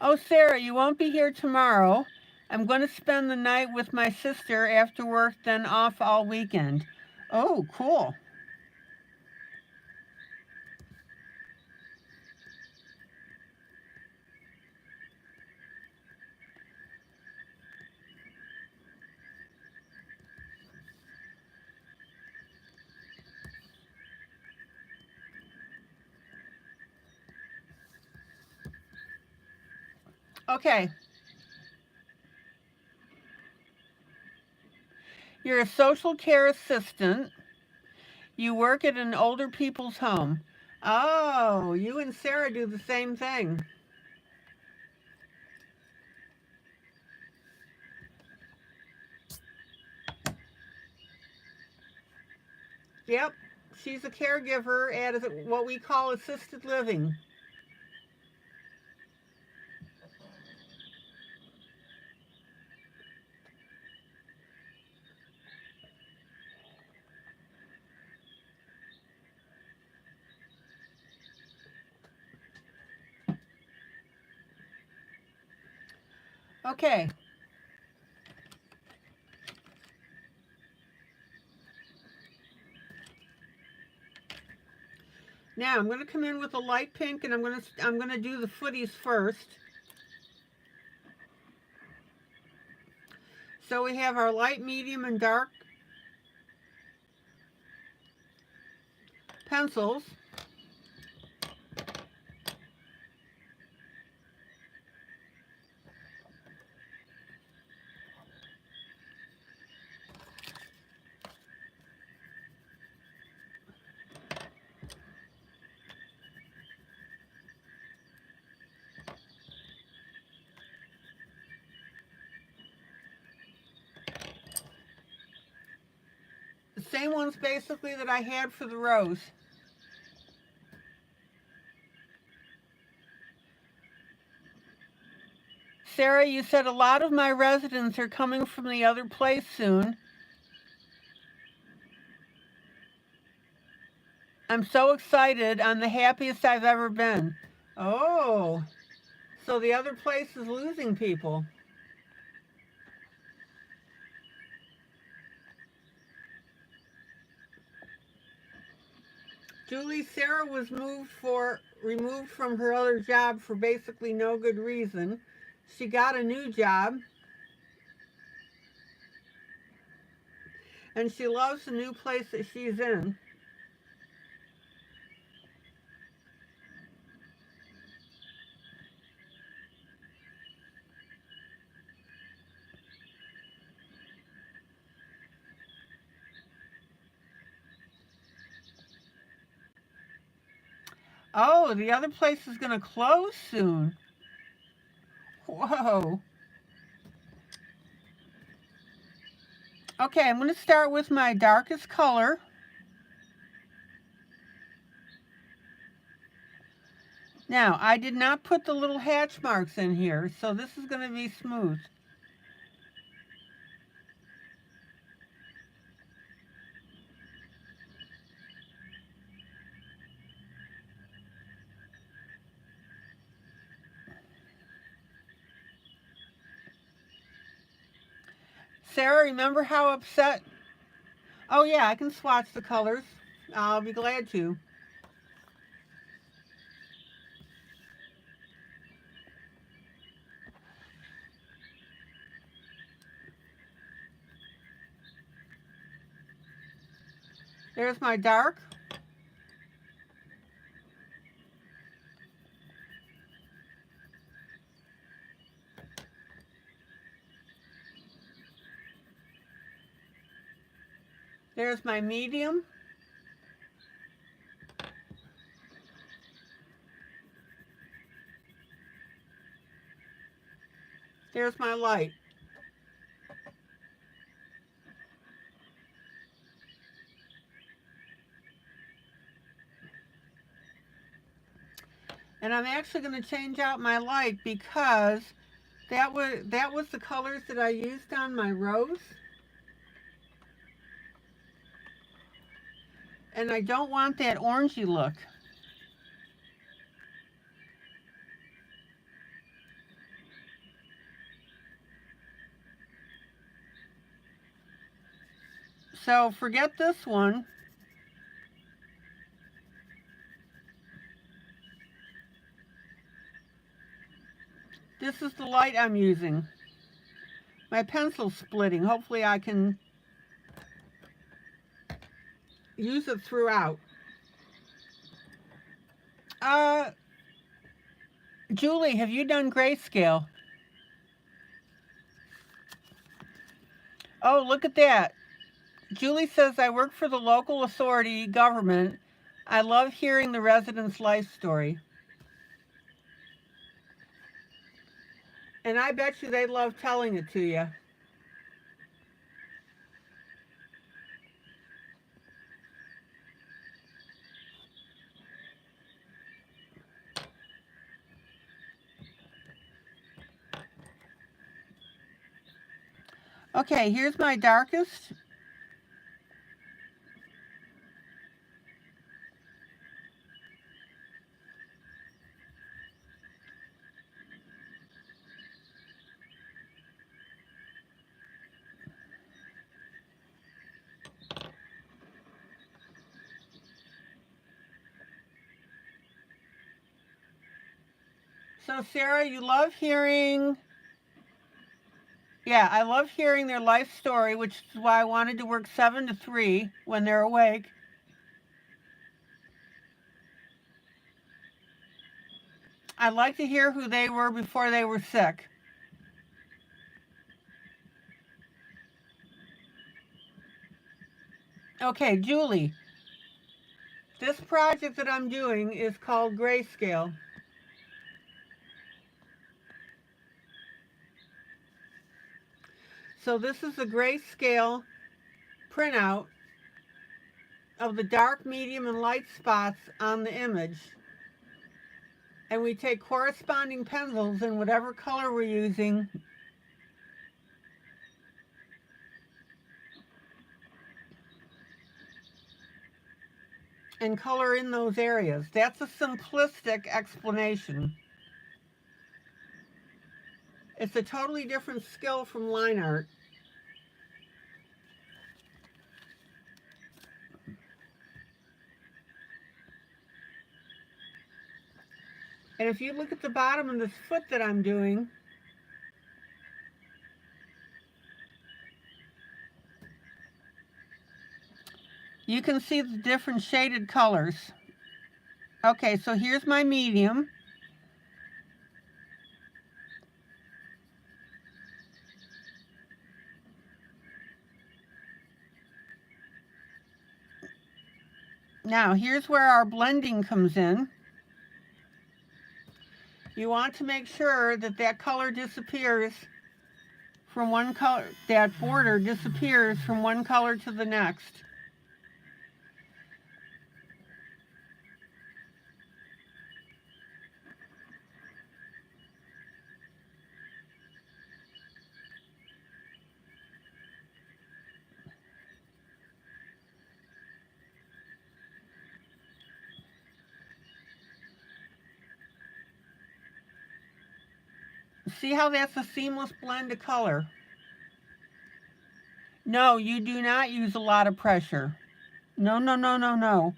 Oh, Sarah, you won't be here tomorrow. I'm going to spend the night with my sister after work, then off all weekend. Oh, cool. Okay. You're a social care assistant. You work at an older people's home. Oh, you and Sarah do the same thing. Yep. She's a caregiver at what we call assisted living. Okay. Now I'm going to come in with a light pink, and I'm going to do the footies first. So we have our light, medium, and dark pencils. Same ones basically that I had for the rose. Sarah, you said a lot of my residents are coming from the other place soon. I'm so excited. I'm the happiest I've ever been. Oh, so the other place is losing people. Julie, Sarah was removed from her other job for basically no good reason. She got a new job and she loves the new place that she's in. Oh, the other place is going to close soon. Whoa. Okay, I'm going to start with my darkest color. Now, I did not put the little hatch marks in here, so this is going to be smooth. Sarah, remember how upset? Oh yeah, I can swatch the colors. I'll be glad to. There's my dark. There's my medium. There's my light. And I'm actually going to change out my light because that was the colors that I used on my rose. And I don't want that orangey look. So forget this one. This is the light I'm using. My pencil's splitting. Hopefully I can use it throughout. Julie, have you done grayscale? Oh, look at that. Julie says, I work for the local authority government. I love hearing the residents' life story. And I bet you they love telling it to you. Okay, here's my darkest. So Sarah, you love hearing, yeah, I love hearing their life story, which is why I wanted to work 7 to 3 when they're awake. I like to hear who they were before they were sick. Okay, Julie, this project that I'm doing is called Grayscale. So this is a grayscale printout of the dark, medium, and light spots on the image. And we take corresponding pencils in whatever color we're using and color in those areas. That's a simplistic explanation. It's a totally different skill from line art. And if you look at the bottom of this foot that I'm doing, you can see the different shaded colors. Okay, so here's my medium. Now, here's where our blending comes in. You want to make sure that that color disappears from one color, that border disappears from one color to the next. See how that's a seamless blend of color? No, you do not use a lot of pressure. No, no, no, no, no.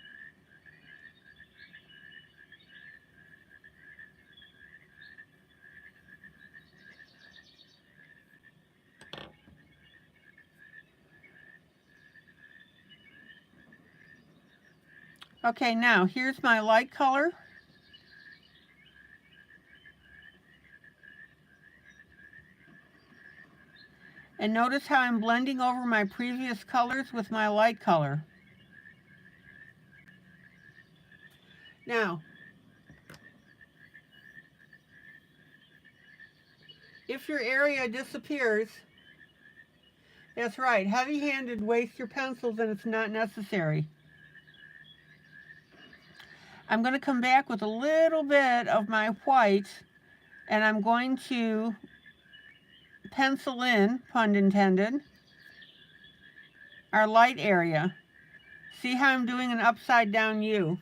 Okay, now here's my light color. And notice how I'm blending over my previous colors with my light color. Now, if your area disappears, that's right, heavy-handed, waste your pencils and it's not necessary. I'm going to come back with a little bit of my white and I'm going to pencil in, pun intended, our light area. See how I'm doing an upside down U?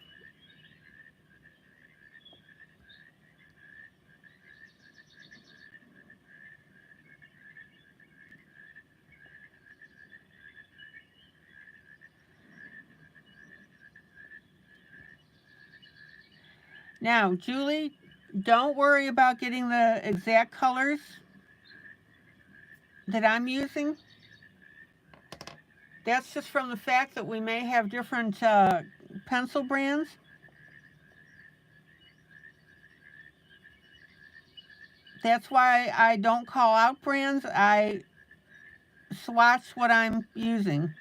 Now, Julie, don't worry about getting the exact colors that I'm using. That's just from the fact that we may have different pencil brands. That's why I don't call out brands. I swatch what I'm using.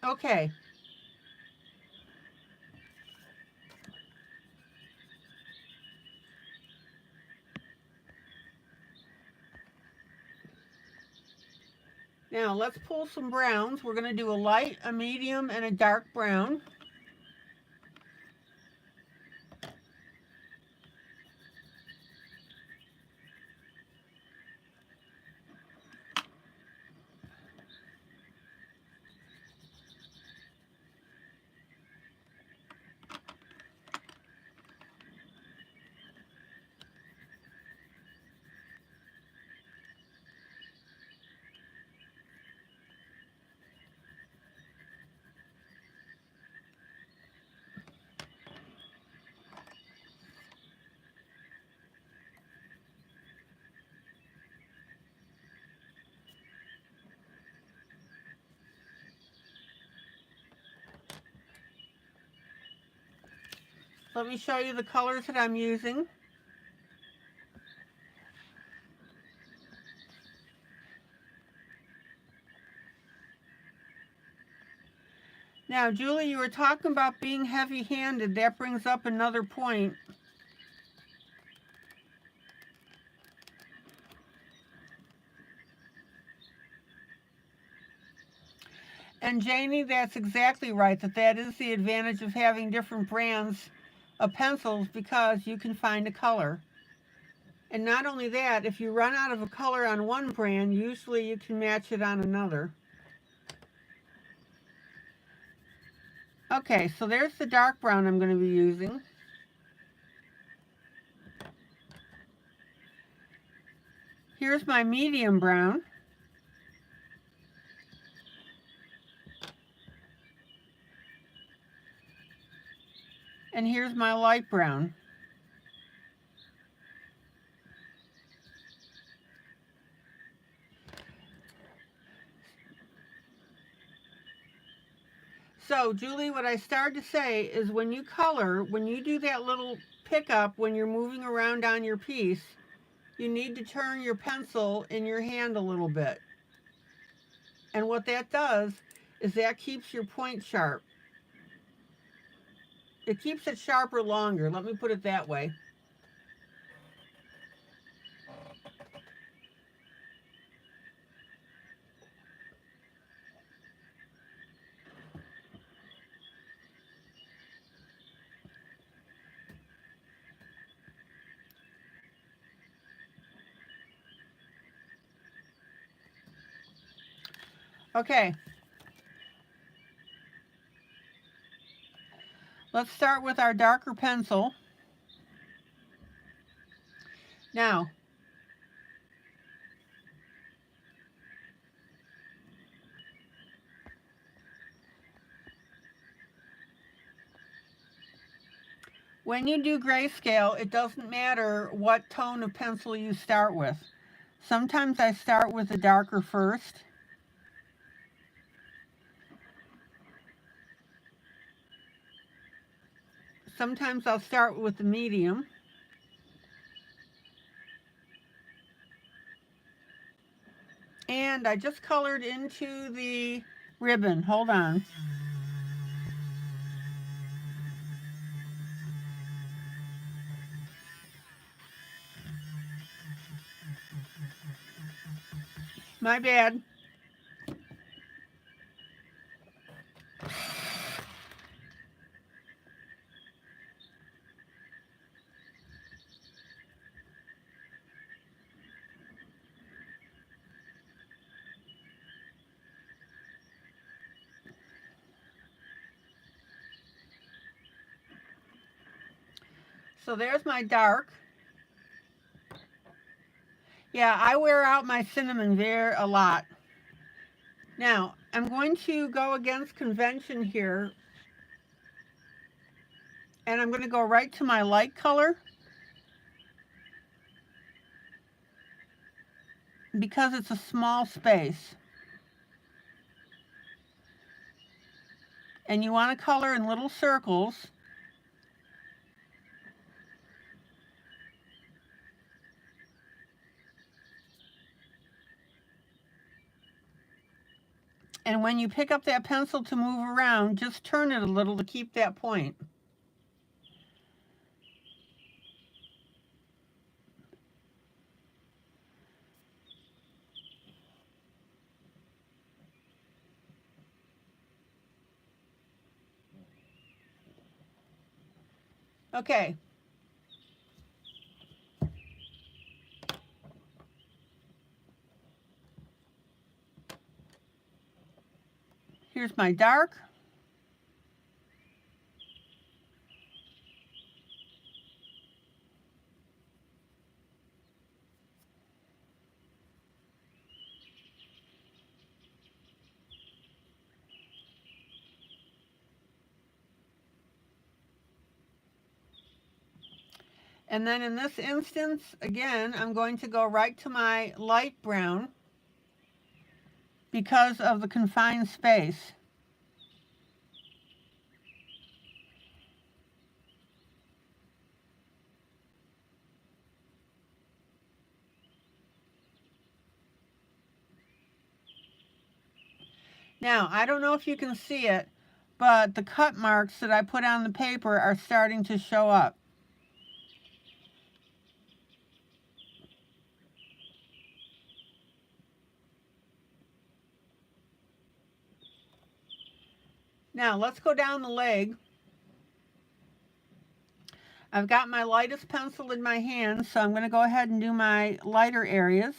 Okay. Now let's pull some browns. We're going to do a light, a medium, and a dark brown. Let me show you the colors that I'm using. Now, Julie, you were talking about being heavy-handed. That brings up another point. And Janie, that's exactly right, that is the advantage of having different brands of pencils, because you can find a color. And not only that, if you run out of a color on one brand, usually you can match it on another. Okay, so there's the dark brown I'm going to be using. Here's my medium brown. And here's my light brown. So, Julie, what I started to say is when you color, when you do that little pickup, when you're moving around on your piece, you need to turn your pencil in your hand a little bit. And what that does is that keeps your point sharp. It keeps it sharper longer. Let me put it that way. Okay. Let's start with our darker pencil. Now, when you do grayscale, it doesn't matter what tone of pencil you start with. Sometimes I start with the darker first. Sometimes I'll start with the medium. And I just colored into the ribbon. Hold on. My bad. So there's my dark. Yeah, I wear out my cinnamon there a lot. Now, I'm going to go against convention here, and I'm going to go right to my light color, because it's a small space. And you want to color in little circles. And when you pick up that pencil to move around, just turn it a little to keep that point. Okay. Here's my dark. And then in this instance, again, I'm going to go right to my light brown because of the confined space. Now, I don't know if you can see it, but the cut marks that I put on the paper are starting to show up. Now let's go down the leg. I've got my lightest pencil in my hand, so I'm going to go ahead and do my lighter areas.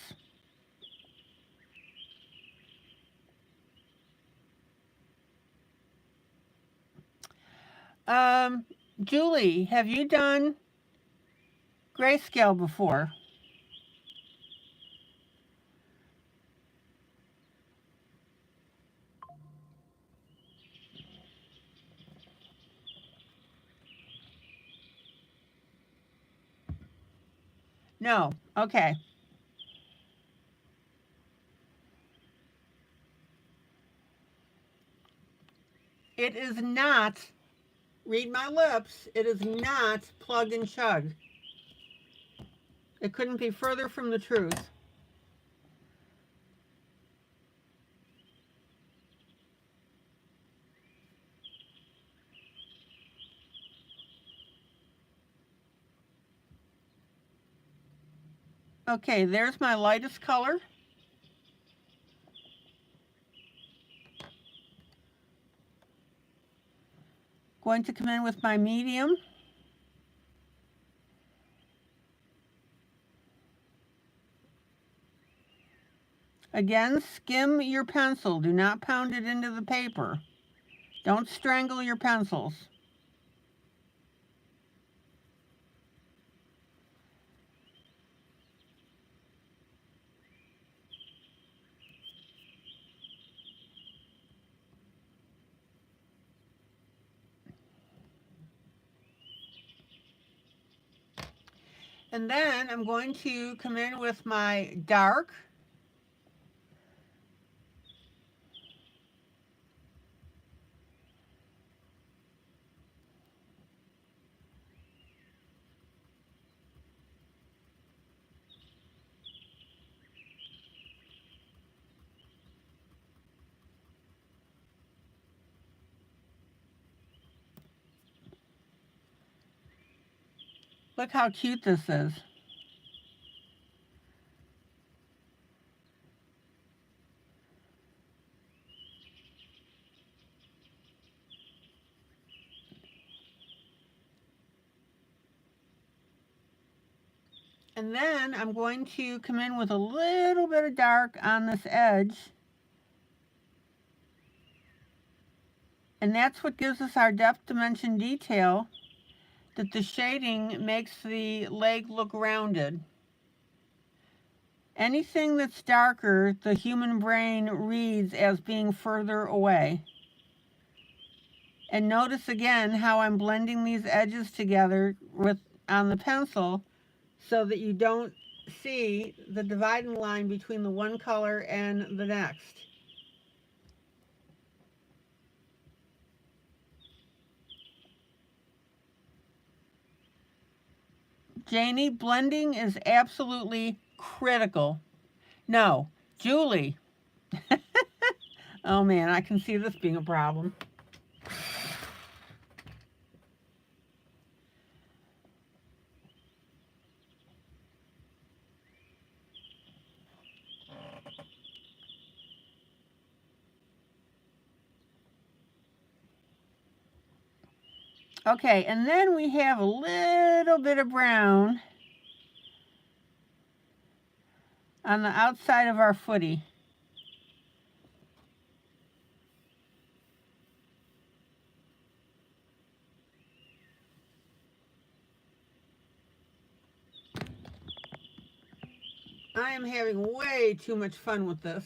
Julie, have you done grayscale before? No. Okay. It is not, read my lips, it is not plug and chug. It couldn't be further from the truth. Okay, there's my lightest color. Going to come in with my medium. Again, skim your pencil. Do not pound it into the paper. Don't strangle your pencils. And then I'm going to come in with my dark. Look how cute this is. And then I'm going to come in with a little bit of dark on this edge. And that's what gives us our depth dimension detail, that the shading makes the leg look rounded. Anything that's darker, the human brain reads as being further away. And notice again how I'm blending these edges together on the pencil so that you don't see the dividing line between the one color and the next. Janie, blending is absolutely critical. No, Julie. Oh man, I can see this being a problem. Okay, and then we have a little bit of brown on the outside of our footy. I am having way too much fun with this.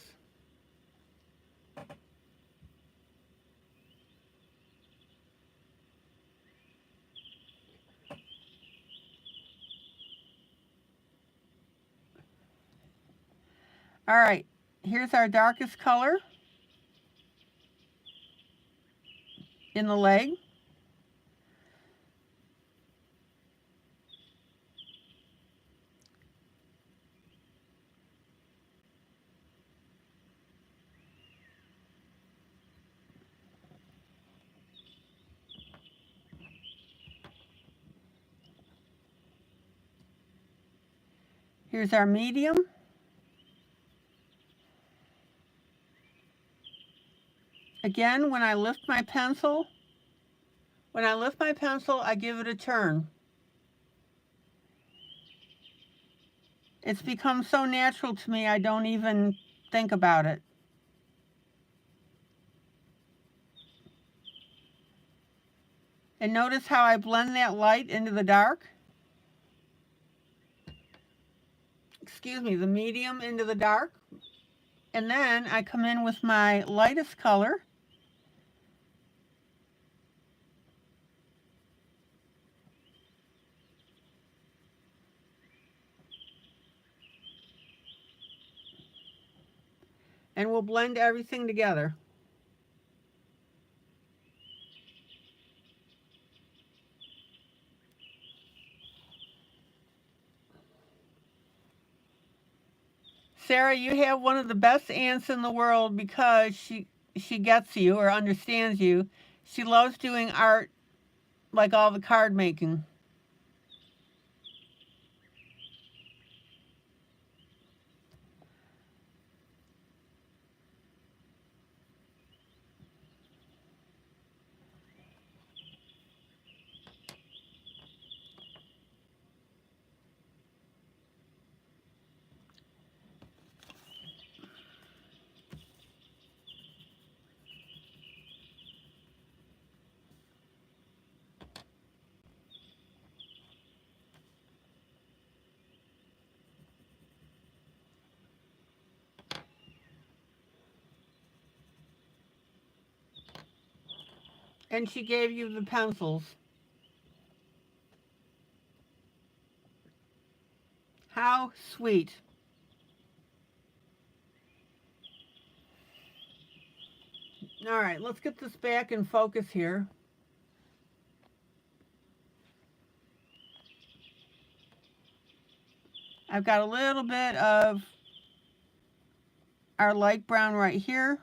All right, here's our darkest color in the leg. Here's our medium. Again, when I lift my pencil, I give it a turn. It's become so natural to me, I don't even think about it. And notice how I blend that light into the dark? Excuse me, the medium into the dark. And then I come in with my lightest color. And we'll blend everything together. Sarah, you have one of the best aunts in the world because she gets you or understands you. She loves doing art, like all the card making. And she gave you the pencils. How sweet. All right, let's get this back in focus here. I've got a little bit of our light brown right here.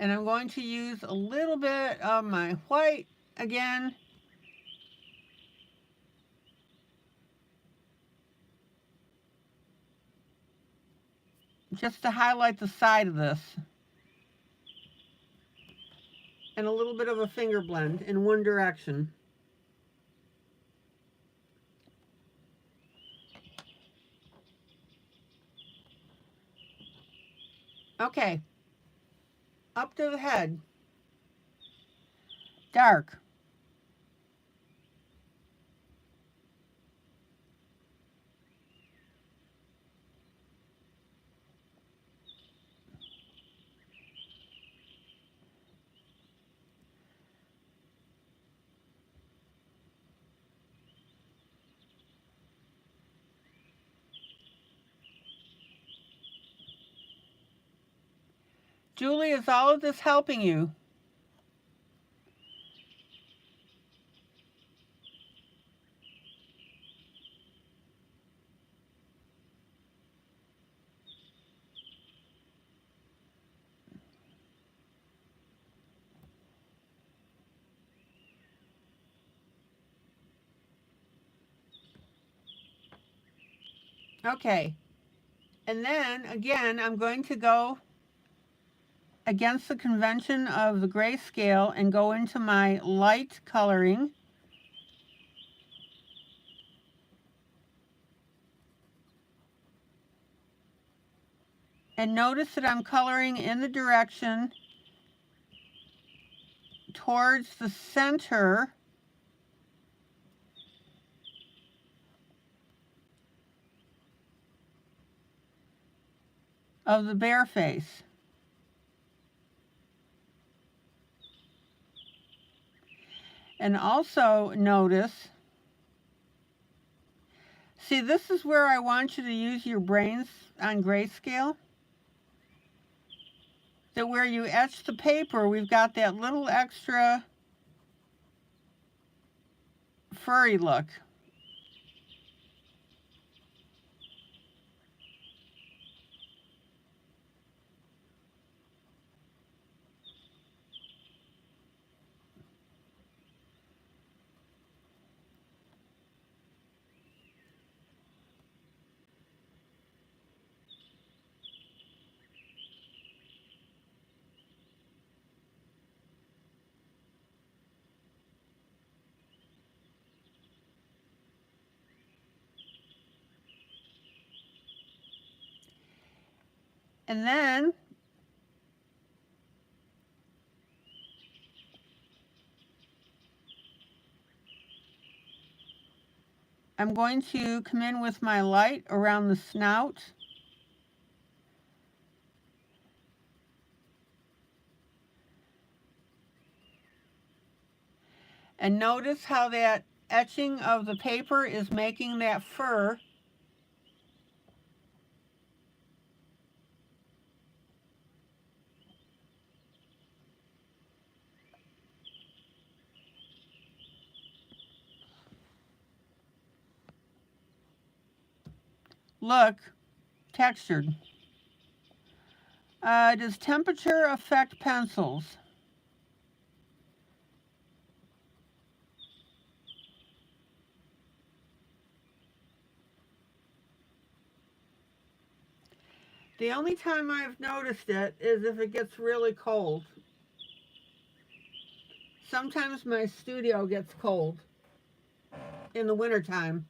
And I'm going to use a little bit of my white again. Just to highlight the side of this. And a little bit of a finger blend in one direction. Okay. Up to the head. Dark. Julie, is all of this helping you? Okay. And then, again, I'm going to go against the convention of the grayscale and go into my light coloring. And notice that I'm coloring in the direction towards the center of the bear face. And also notice, see, this is where I want you to use your brains on grayscale. That where you etch the paper, we've got that little extra furry look. And then I'm going to come in with my light around the snout. And notice how that etching of the paper is making that fur look textured. Does temperature affect pencils? The only time I've noticed it is if it gets really cold. Sometimes my studio gets cold in the wintertime.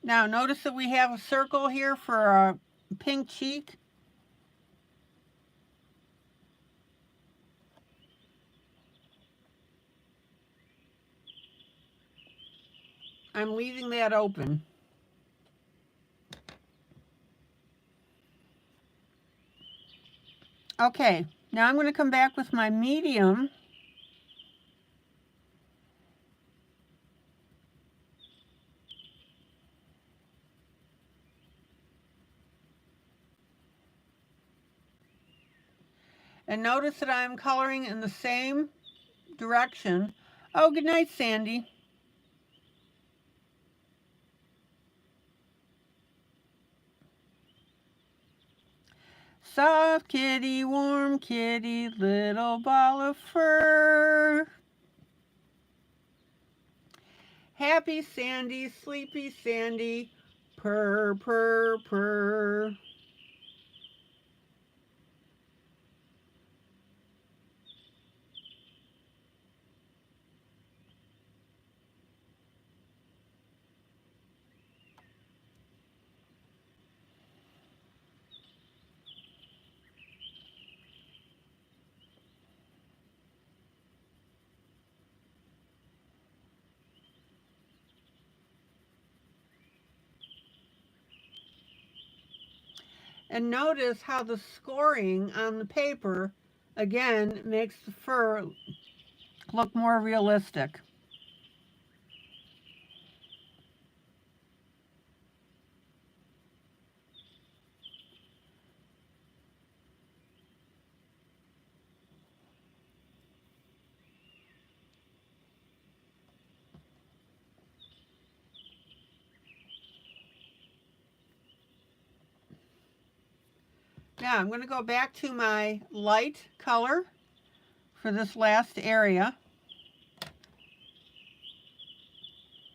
Now notice that we have a circle here for our pink cheek. I'm leaving that open. Okay, now I'm going to come back with my medium. And notice that I'm coloring in the same direction. Oh, good night, Sandy. Soft kitty, warm kitty, little ball of fur. Happy Sandy, sleepy Sandy, purr, purr, purr. And notice how the scoring on the paper, again, makes the fur look more realistic. Now I'm going to go back to my light color for this last area.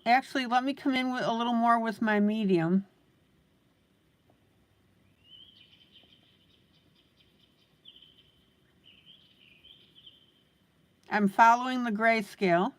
Actually, let me come in with a little more with my medium. I'm following the grayscale.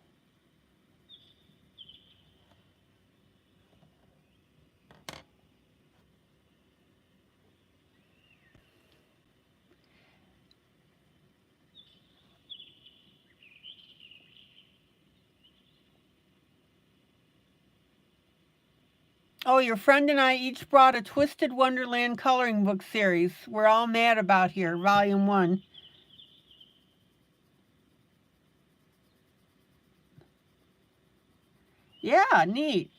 Oh, your friend and I each brought a Twisted Wonderland coloring book series. We're all mad about here, volume 1. Yeah, neat.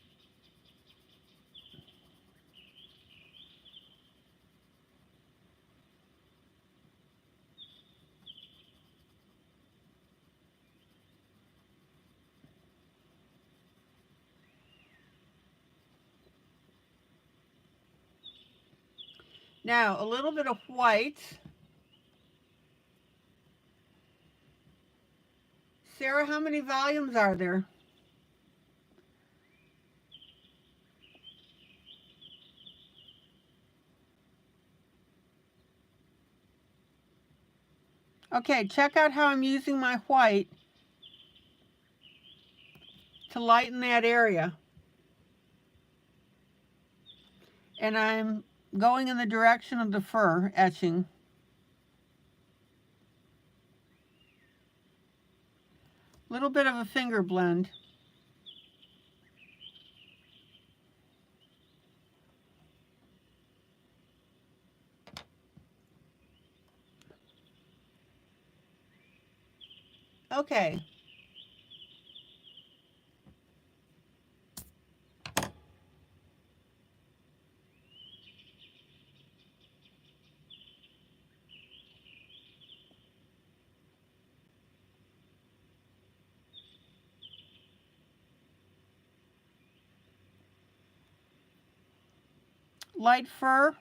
Now, a little bit of white. Sarah, how many volumes are there? Okay, check out how I'm using my white to lighten that area. And I'm going in the direction of the fur etching. Little bit of a finger blend. Okay. Light fur.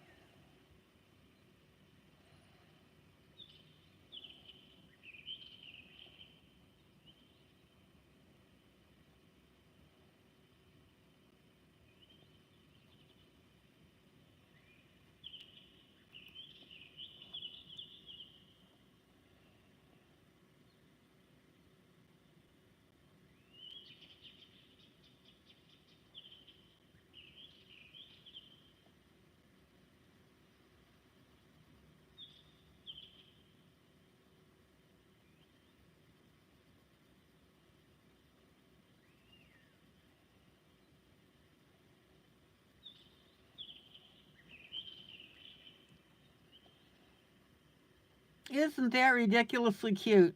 Isn't that ridiculously cute?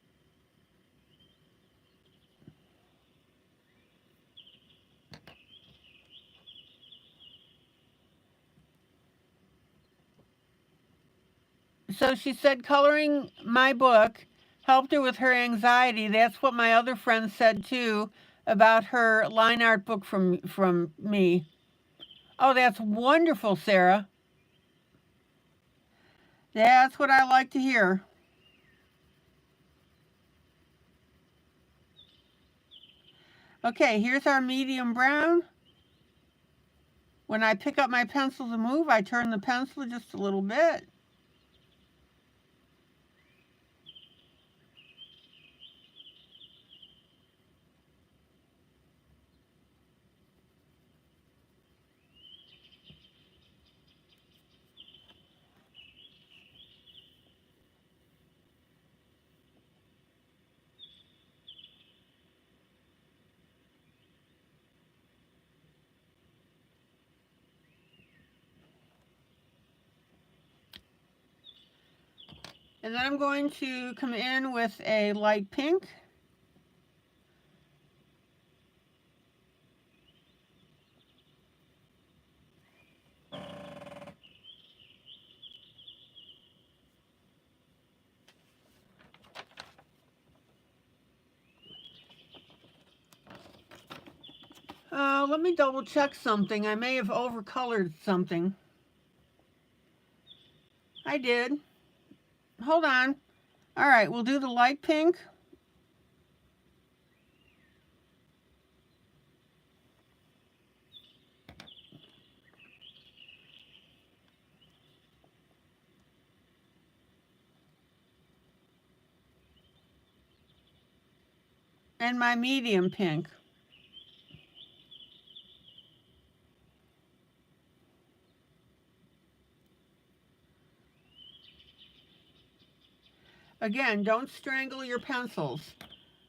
So she said coloring my book helped her with her anxiety. That's what my other friend said too about her line art book from me. Oh, that's wonderful, Sarah. That's what I like to hear. Okay, here's our medium brown. When I pick up my pencil to move, I turn the pencil just a little bit. And then I'm going to come in with a light pink. Let me double check something. I may have overcolored something. I did. Hold on. All right, we'll do the light pink. And my medium pink. Again, don't strangle your pencils.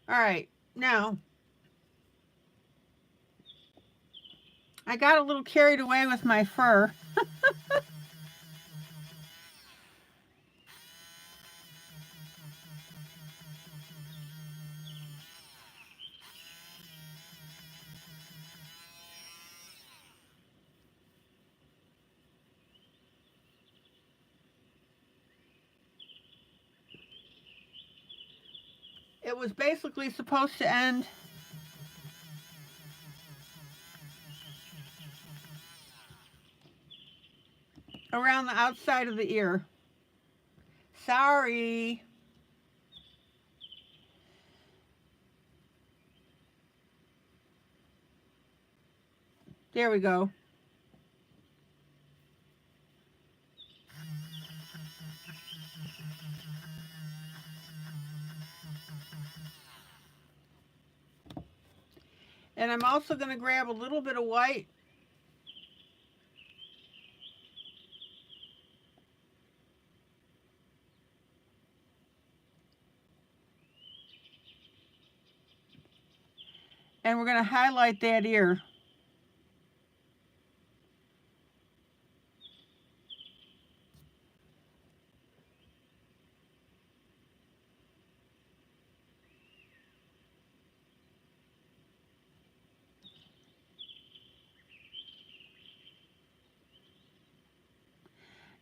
All right, now, I got a little carried away with my fur. It was basically supposed to end around the outside of the ear. Sorry. There we go. And I'm also going to grab a little bit of white. And we're going to highlight that ear.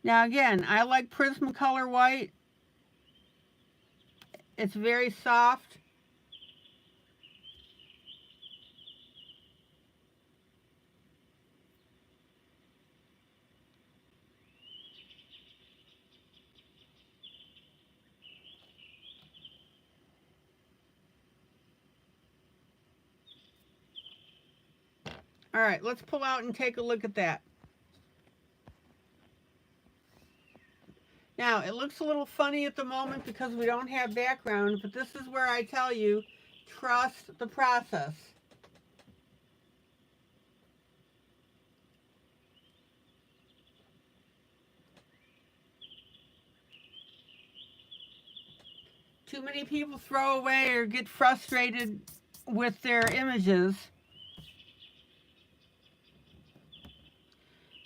Now again, I like Prismacolor white. It's very soft. All right, let's pull out and take a look at that. Now, it looks a little funny at the moment because we don't have background, but this is where I tell you, trust the process. Too many people throw away or get frustrated with their images.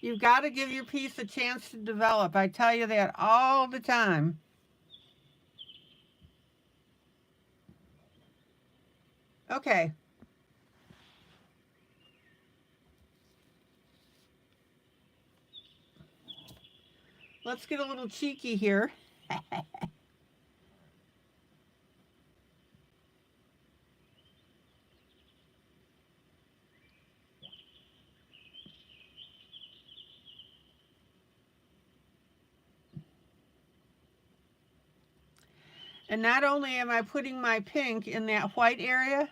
You've got to give your piece a chance to develop. I tell you that all the time. Okay. Let's get a little cheeky here. And not only am I putting my pink in that white area,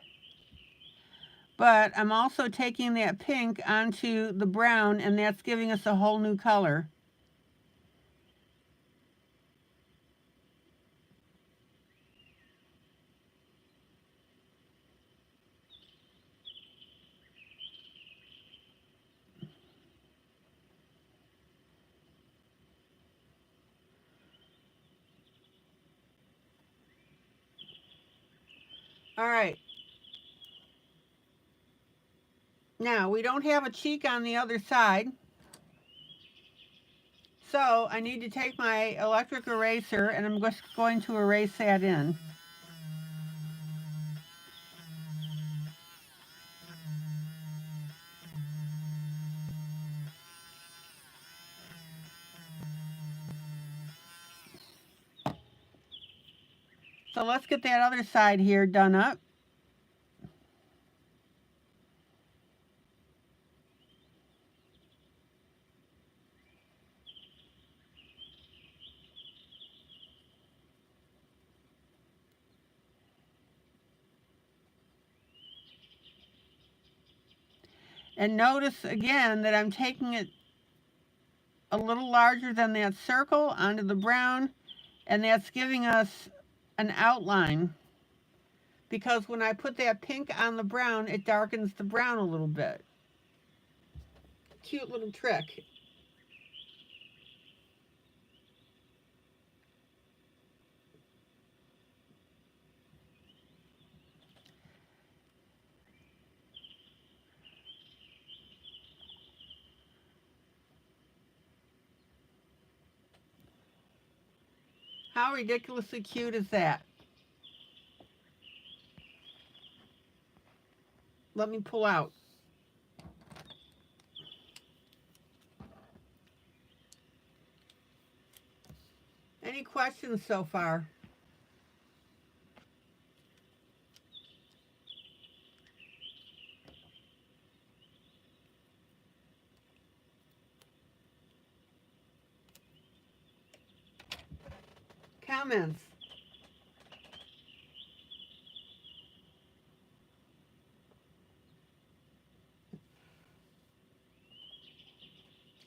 but I'm also taking that pink onto the brown, and that's giving us a whole new color. All right. Now, we don't have a cheek on the other side. So I need to take my electric eraser and I'm just going to erase that in. So let's get that other side here done up. And notice again that I'm taking it a little larger than that circle onto the brown, and that's giving us an outline. Because when I put that pink on the brown, it darkens the brown a little bit. Cute little trick. How ridiculously cute is that? Let me pull out. Any questions so far? Comments?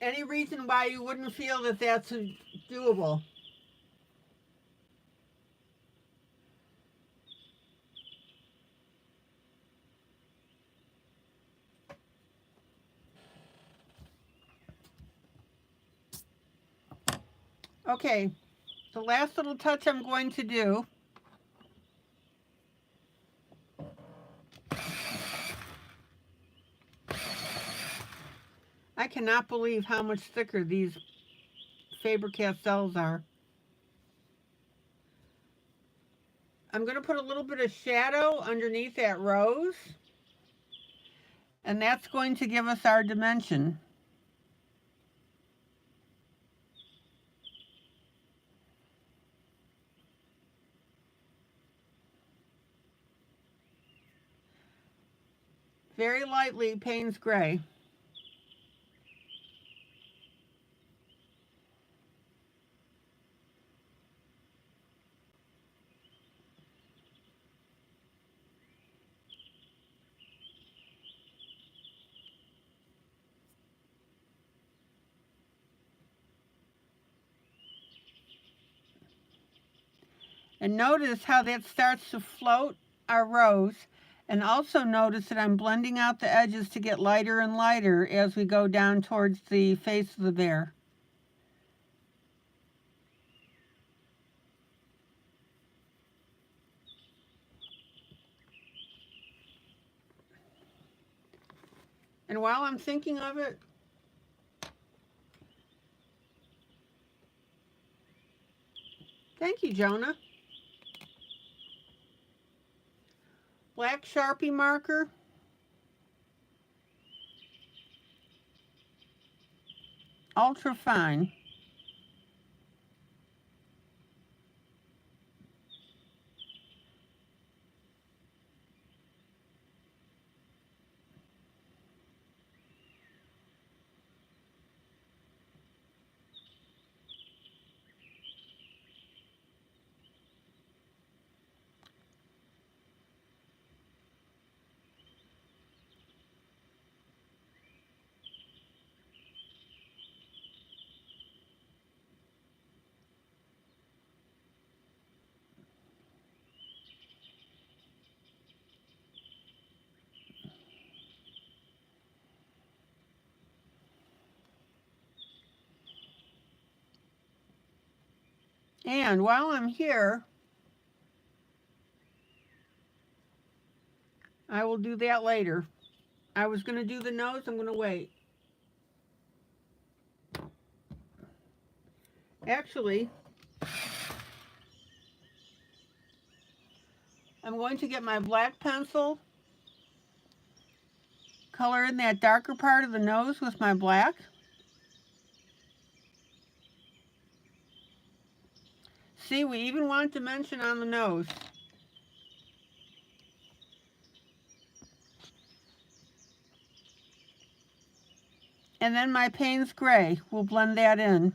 Any reason why you wouldn't feel that that's doable? Okay, the last little touch I'm going to do I cannot believe how much thicker these Faber-Castells are. I'm going to put a little bit of shadow underneath that rose, and that's going to give us our dimension. Very lightly Payne's Gray. And notice how that starts to float our rose. And also notice that I'm blending out the edges to get lighter and lighter as we go down towards the face of the bear. And while I'm thinking of it, thank you, Jonah. Black Sharpie marker. Ultra fine. And while I'm here, I will do that later. I was going to do the nose, I'm going to wait. Actually, I'm going to get my black pencil, color in that darker part of the nose with my black. See, we even want dimension on the nose. And then my Payne's Gray, we'll blend that in.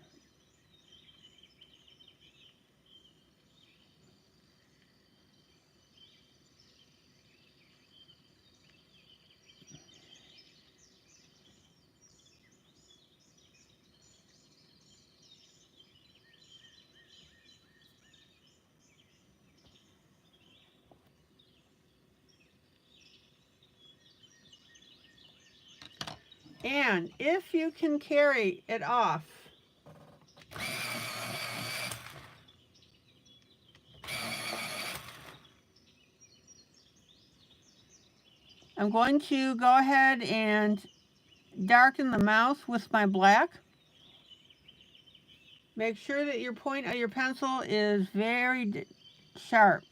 And if you can carry it off, I'm going to go ahead and darken the mouth with my black. Make sure that your point of your pencil is very sharp.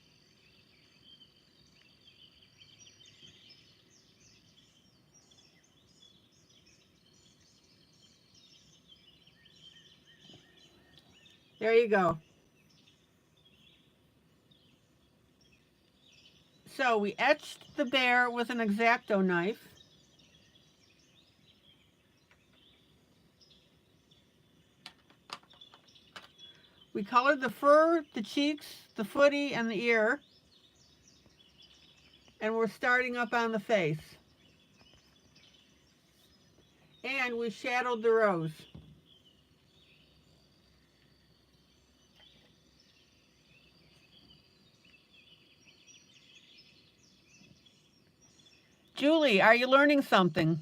There you go. So we etched the bear with an X-Acto knife. We colored the fur, the cheeks, the footy, and the ear. And we're starting up on the face. And we shadowed the rose. Julie, are you learning something?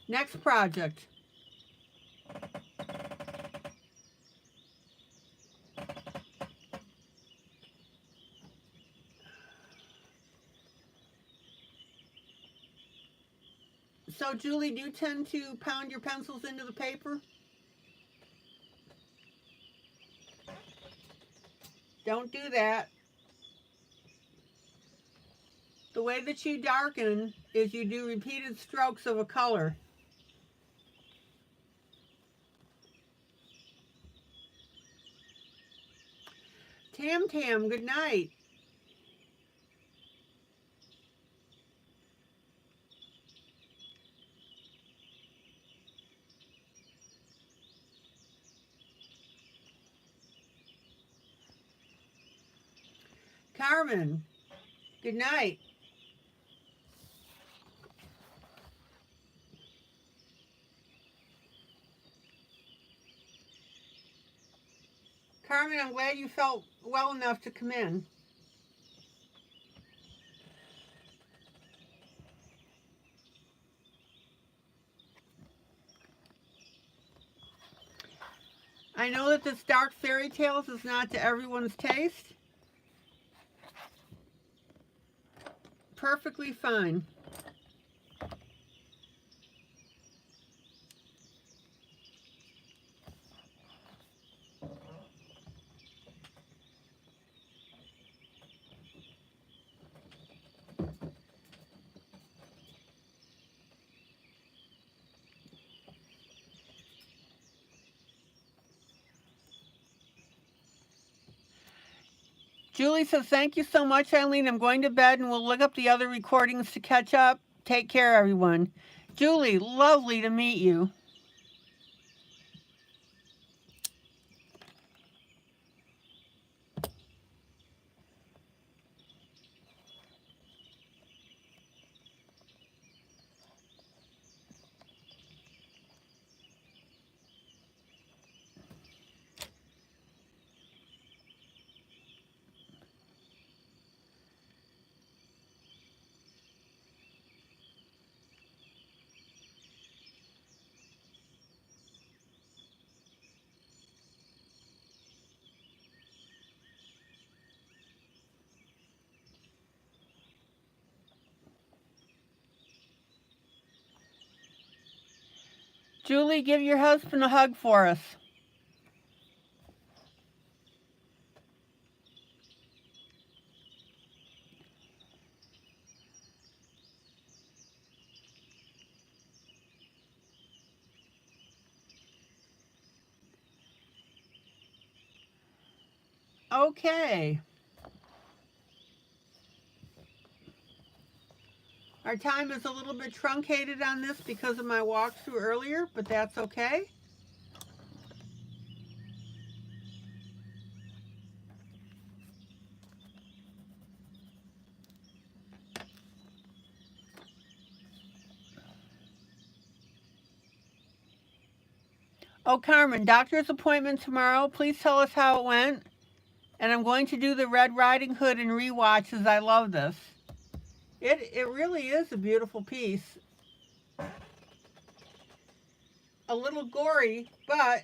Next project. So, Julie, do you tend to pound your pencils into the paper? Don't do that. The way that you darken is you do repeated strokes of a color. Tam Tam, good night. Carmen, good night. Carmen, I'm glad you felt well enough to come in. I know that this dark fairy tales is not to everyone's taste. Perfectly fine. Julie says, thank you so much, ILene. I'm going to bed and we'll look up the other recordings to catch up. Take care, everyone. Julie, lovely to meet you. Julie, give your husband a hug for us. Okay. Our time is a little bit truncated on this because of my walkthrough earlier, but that's okay. Oh, Carmen, doctor's appointment tomorrow. Please tell us how it went. And I'm going to do the Red Riding Hood and rewatches. I love this. It really is a beautiful piece. A little gory, but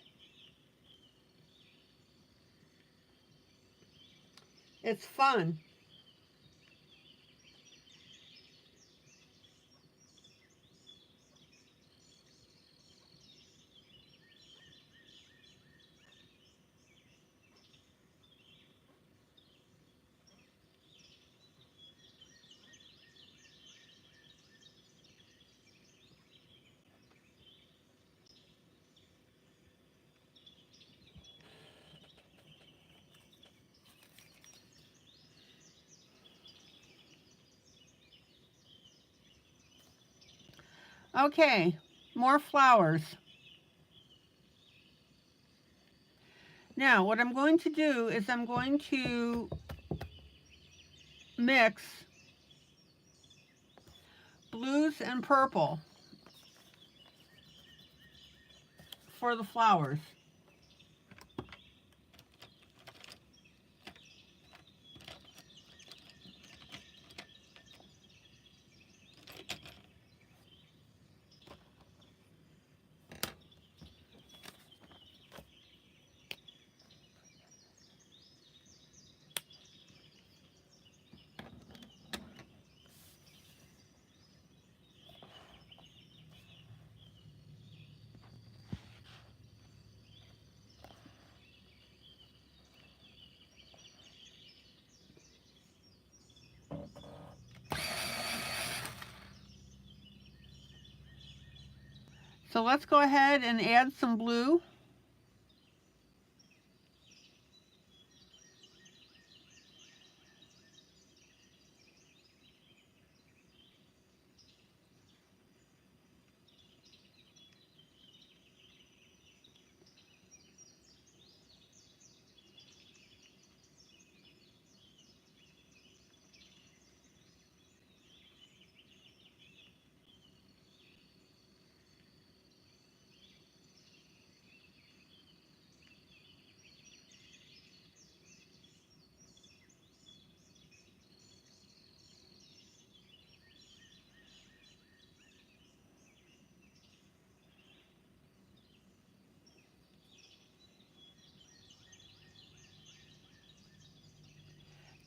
it's fun. Okay, more flowers. Now, what I'm going to do is I'm going to mix blues and purple for the flowers. So let's go ahead and add some blue.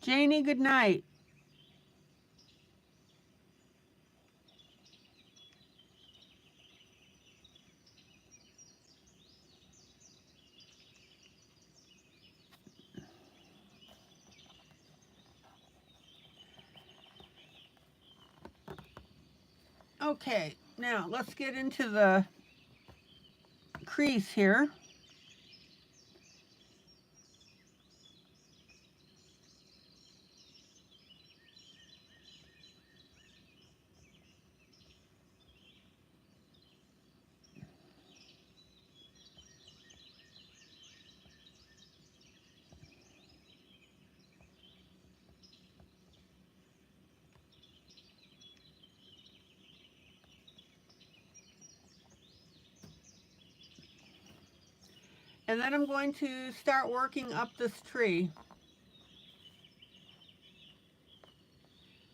Janie, good night. Okay, now let's get into the crease here. And then I'm going to start working up this tree.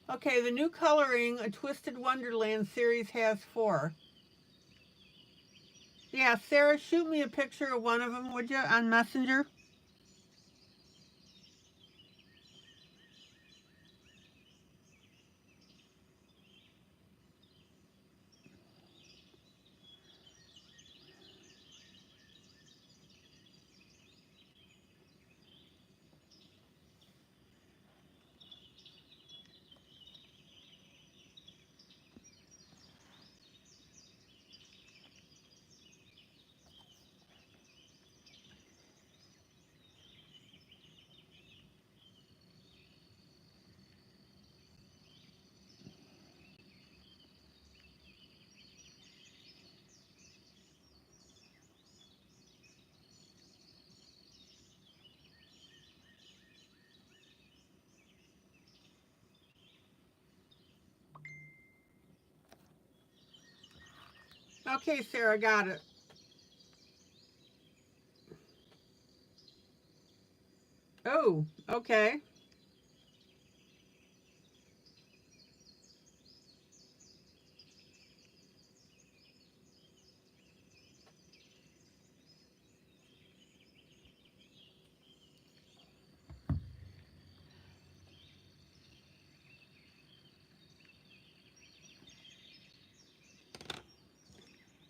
Okay, the new coloring, A Twisted Wonderland series, has 4. Yeah, Sarah, shoot me a picture of one of them, would you, on Messenger? Okay, Sarah, got it. Oh, okay.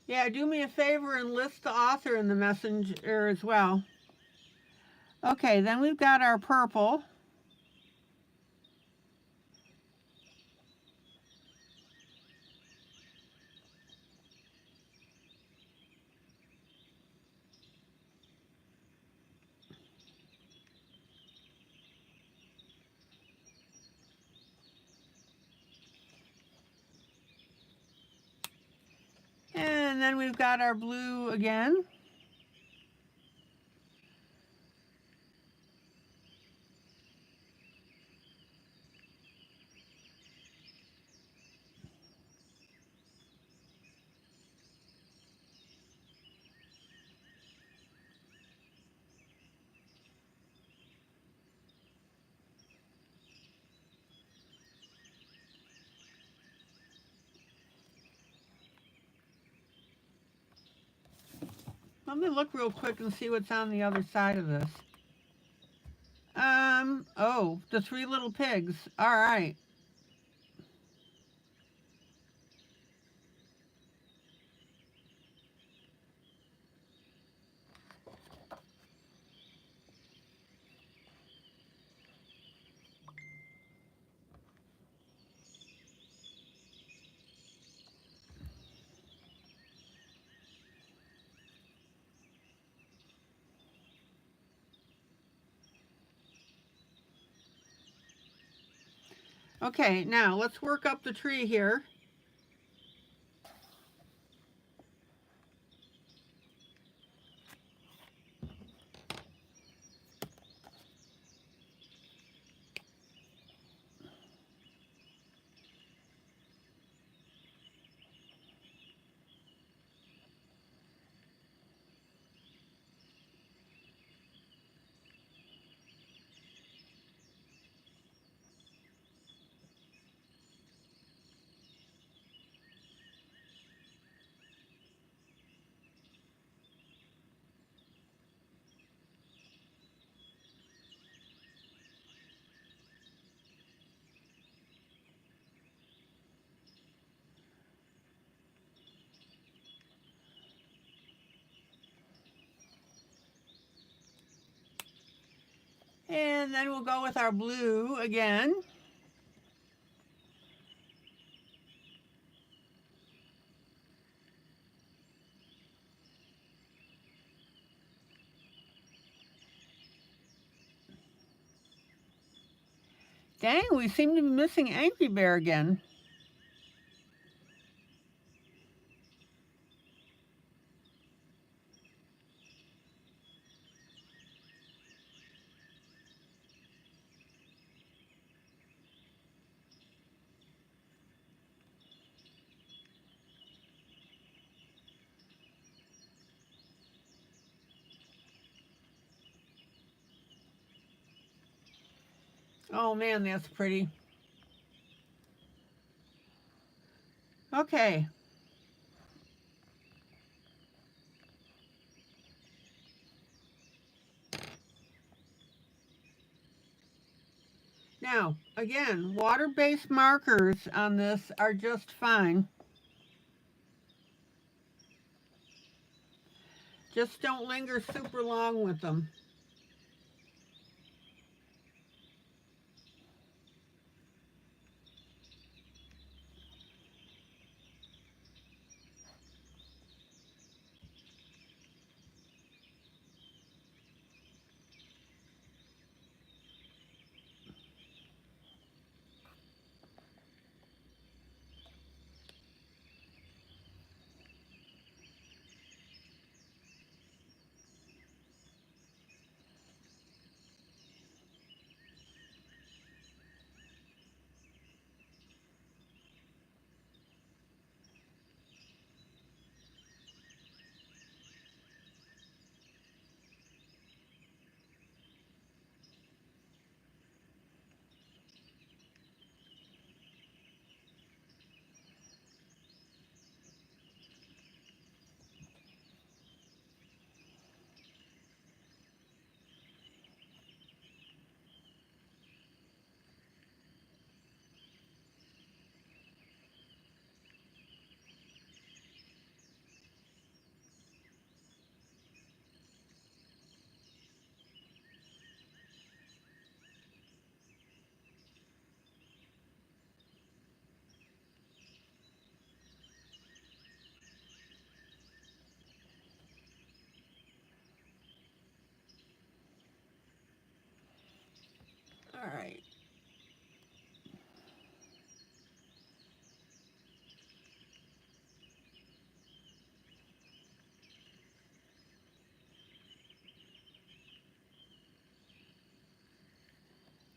Yeah, do me a favor and list the author in the messenger as well. Okay, then we've got our purple. And then we've got our blue again. Let me look real quick and see what's on the other side of this. Oh, the three little pigs. All right. Okay, now let's work up the tree here. And then we'll go with our blue again. Dang, we seem to be missing Angry Bear again. Oh man, that's pretty. Okay. Now, again, water-based markers on this are just fine. Just don't linger super long with them.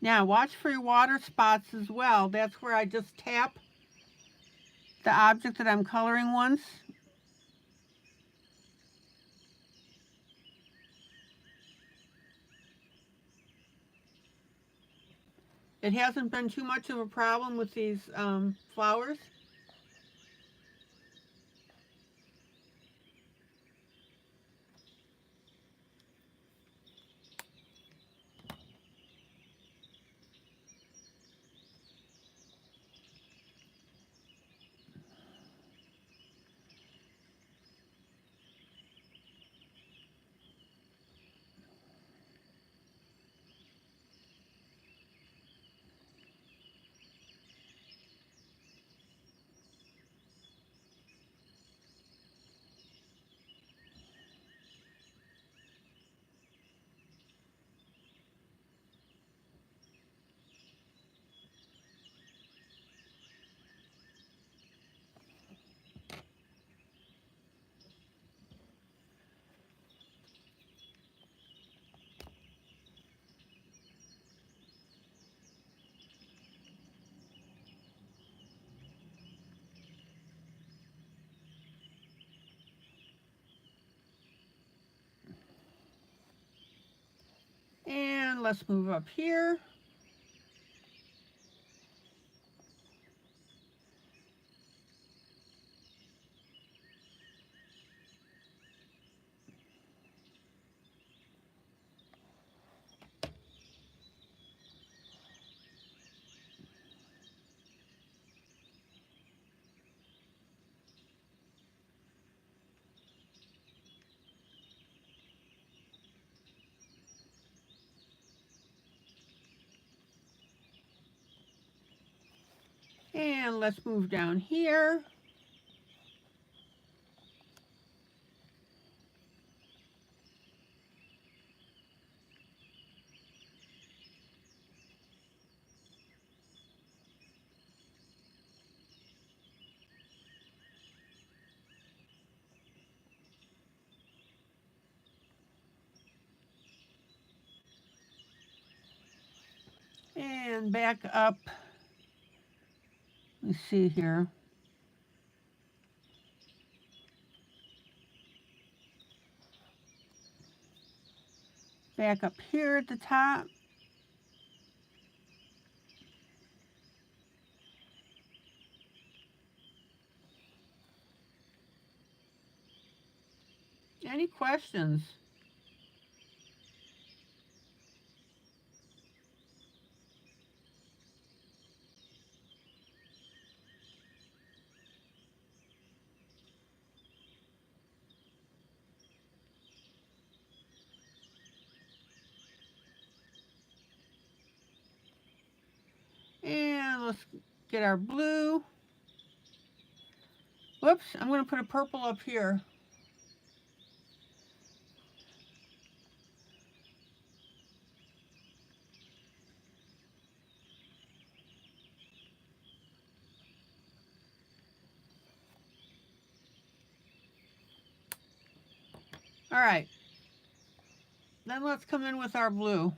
Now watch for your water spots as well. That's where I just tap the object that I'm coloring once. It hasn't been too much of a problem with these flowers. And let's move up here. And let's move down here. And back up. Let's see here. Back up here at the top. Any questions? And let's get our blue. Whoops, I'm going to put a purple up here. All right. Then let's come in with our blue.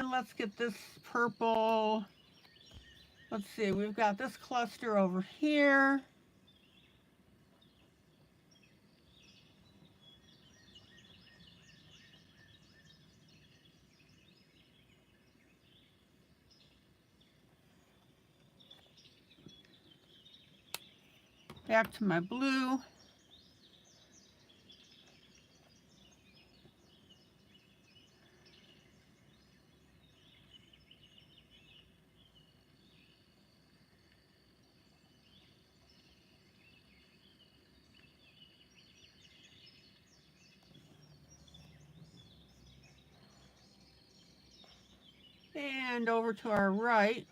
And let's get this purple. Let's see, we've got this cluster over here. Back to my blue. And over to our right.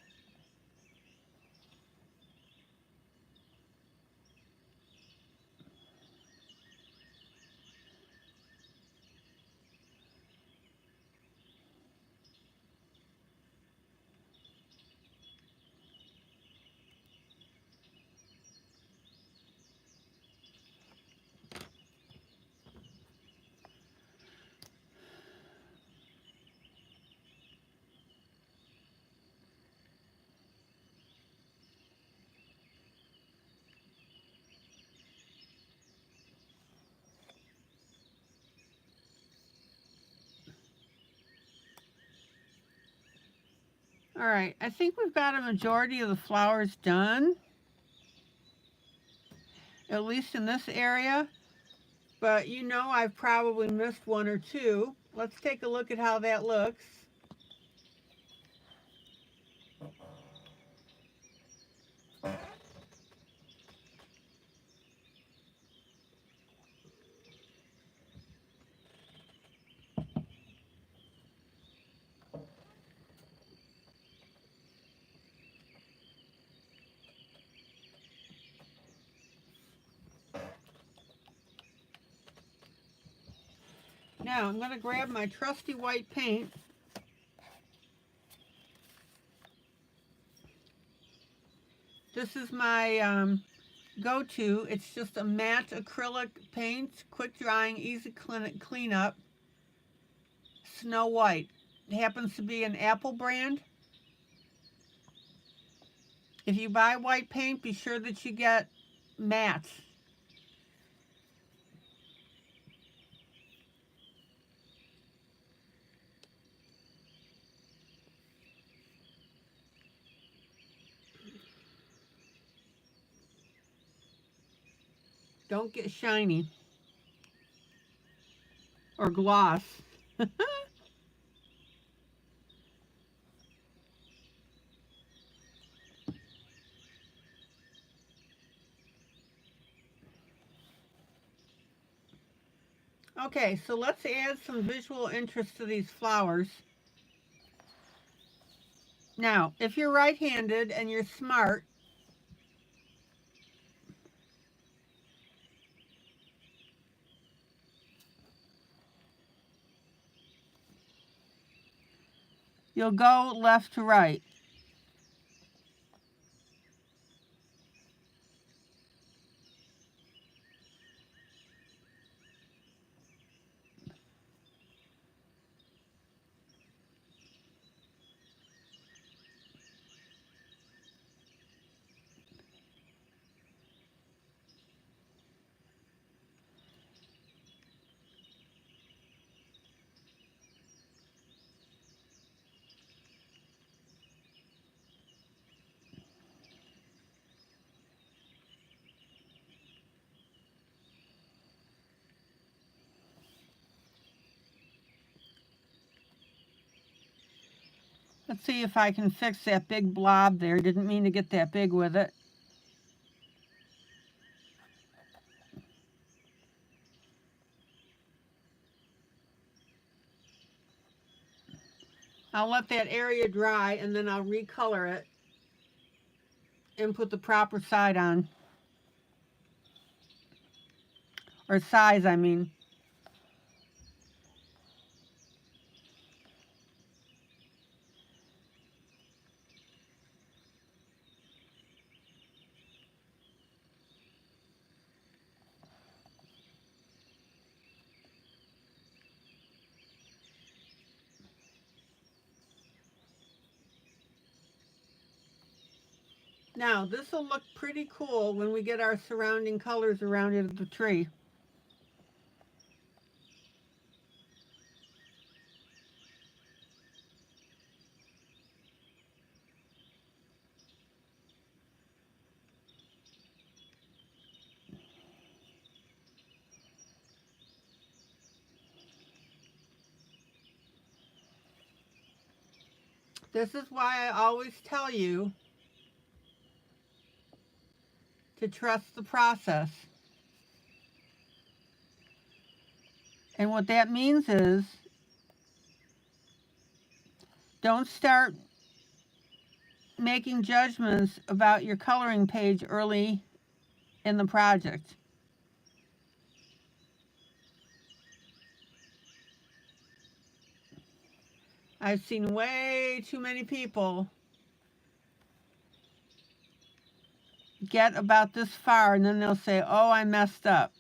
All right, I think we've got a majority of the flowers done, at least in this area, but you know I've probably missed one or two. Let's take a look at how that looks. Now I'm going to grab my trusty white paint. This is my go-to. It's just a matte acrylic paint, quick drying, easy cleanup. Snow White. It happens to be an Apple brand. If you buy white paint, be sure that you get matte. Don't get shiny or gloss. Okay, so let's add some visual interest to these flowers. Now, if you're right-handed and you're smart, you'll go left to right. Let's see if I can fix that big blob there. Didn't mean to get that big with it. I'll let that area dry and then I'll recolor it and put the proper side on. Or size, I mean. Now, this will look pretty cool when we get our surrounding colors around it of the tree. This is why I always tell you to trust the process. And what that means is don't start making judgments about your coloring page early in the project. I've seen way too many people get about this far and then they'll say, oh, I messed up.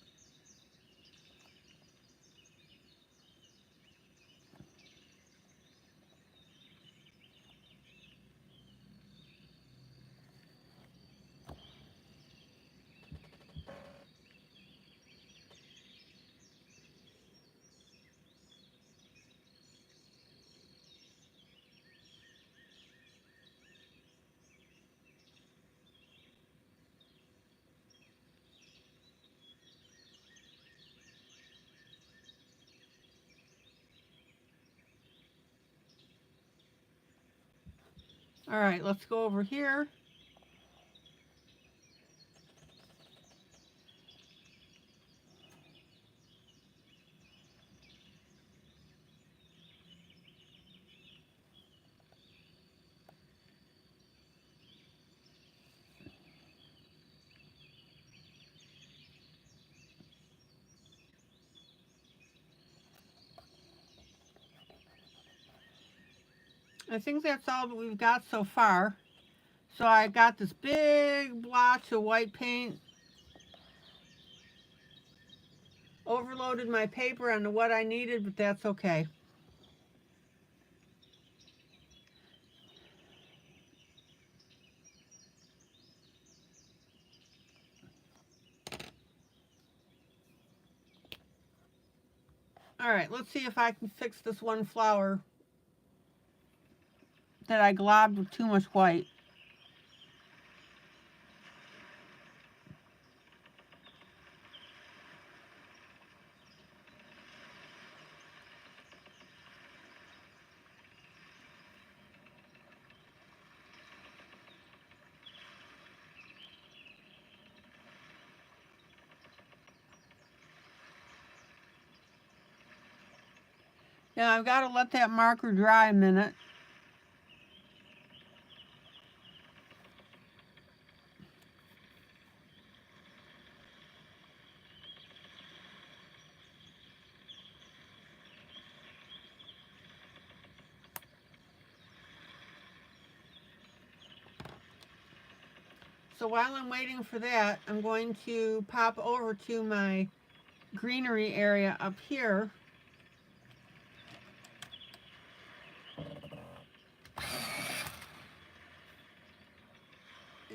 All right, let's go over here. I think that's all that we've got so far. So I got this big blotch of white paint, overloaded my paper onto what I needed, but that's okay. All right, let's see if I can fix this one flower that I globbed with too much white. Now I've got to let that marker dry a minute. So while I'm waiting for that, I'm going to pop over to my greenery area up here.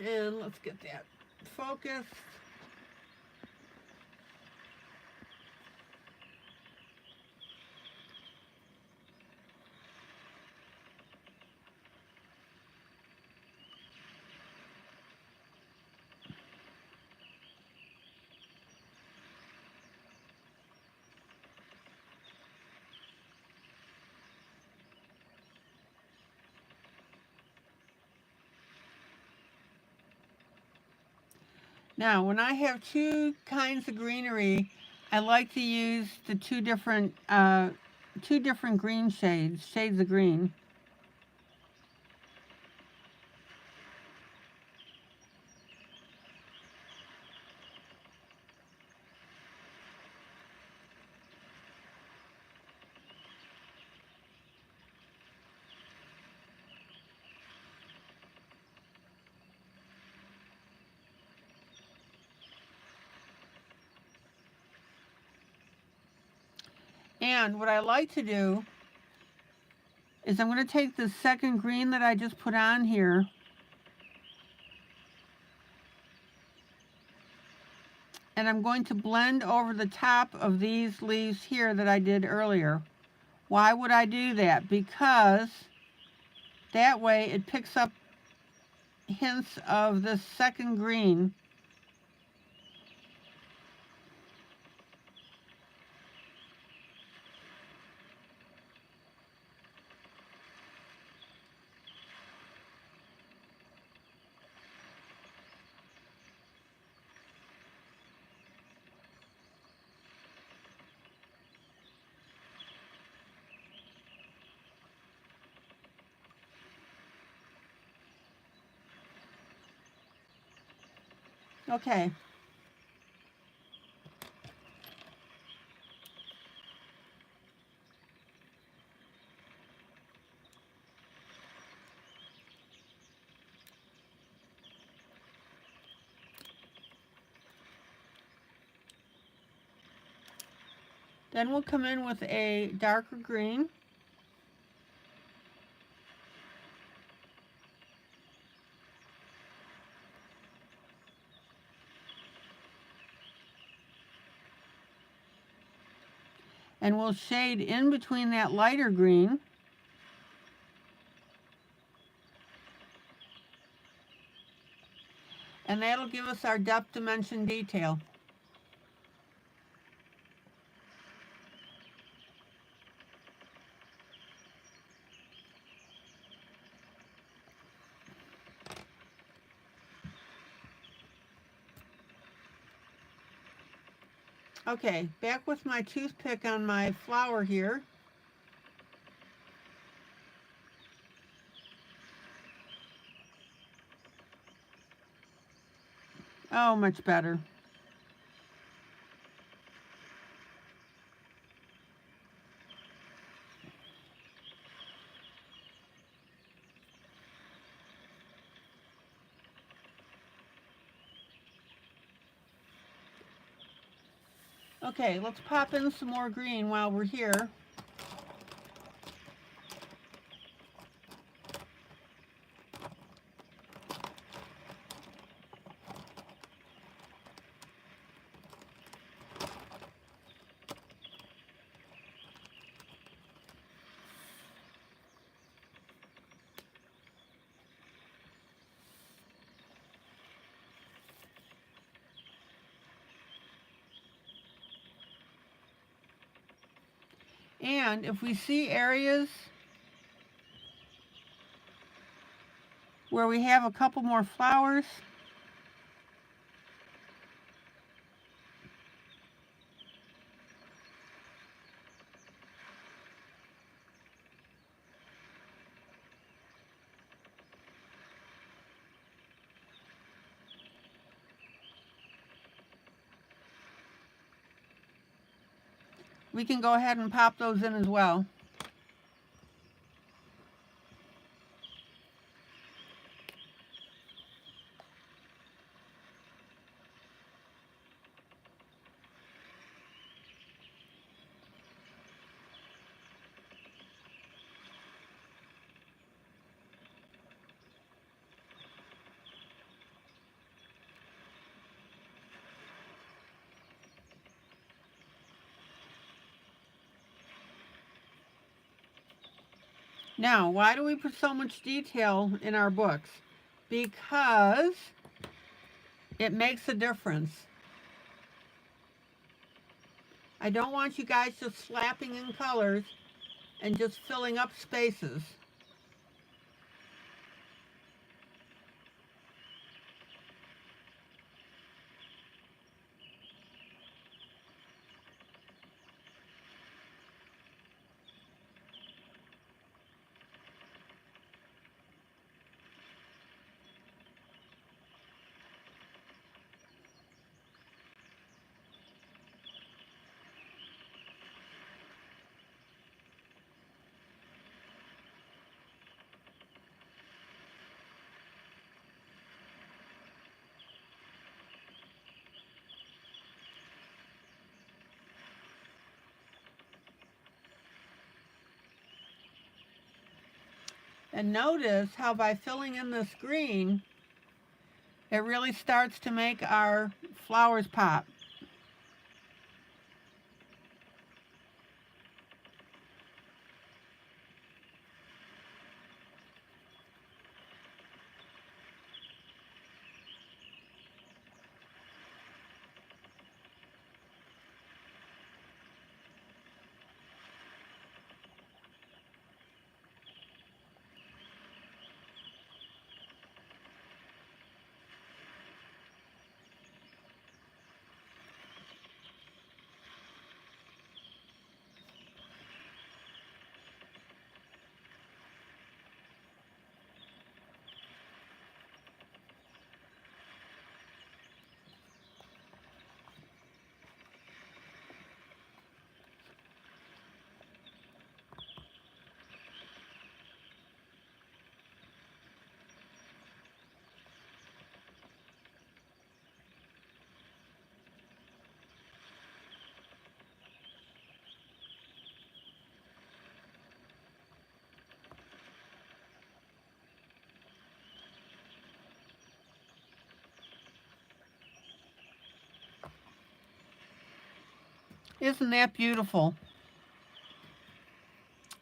And let's get that focused. Now, when I have two kinds of greenery, I like to use the two different green shades of green. And what I like to do is I'm going to take the second green that I just put on here And I'm going to blend over the top of these leaves here that I did earlier. Why would I do that? Because that way it picks up hints of this second green. Okay. Then we'll come in with a darker green. And we'll shade in between that lighter green. And that'll give us our depth dimension detail. Okay, back with my toothpick on my flower here. Oh, much better. Okay, let's pop in some more green while we're here. And if we see areas where we have a couple more flowers, we can go ahead and pop those in as well. Now, why do we put so much detail in our books? Because it makes a difference. I don't want you guys just slapping in colors and just filling up spaces. And notice how by filling in this green, it really starts to make our flowers pop. Isn't that beautiful?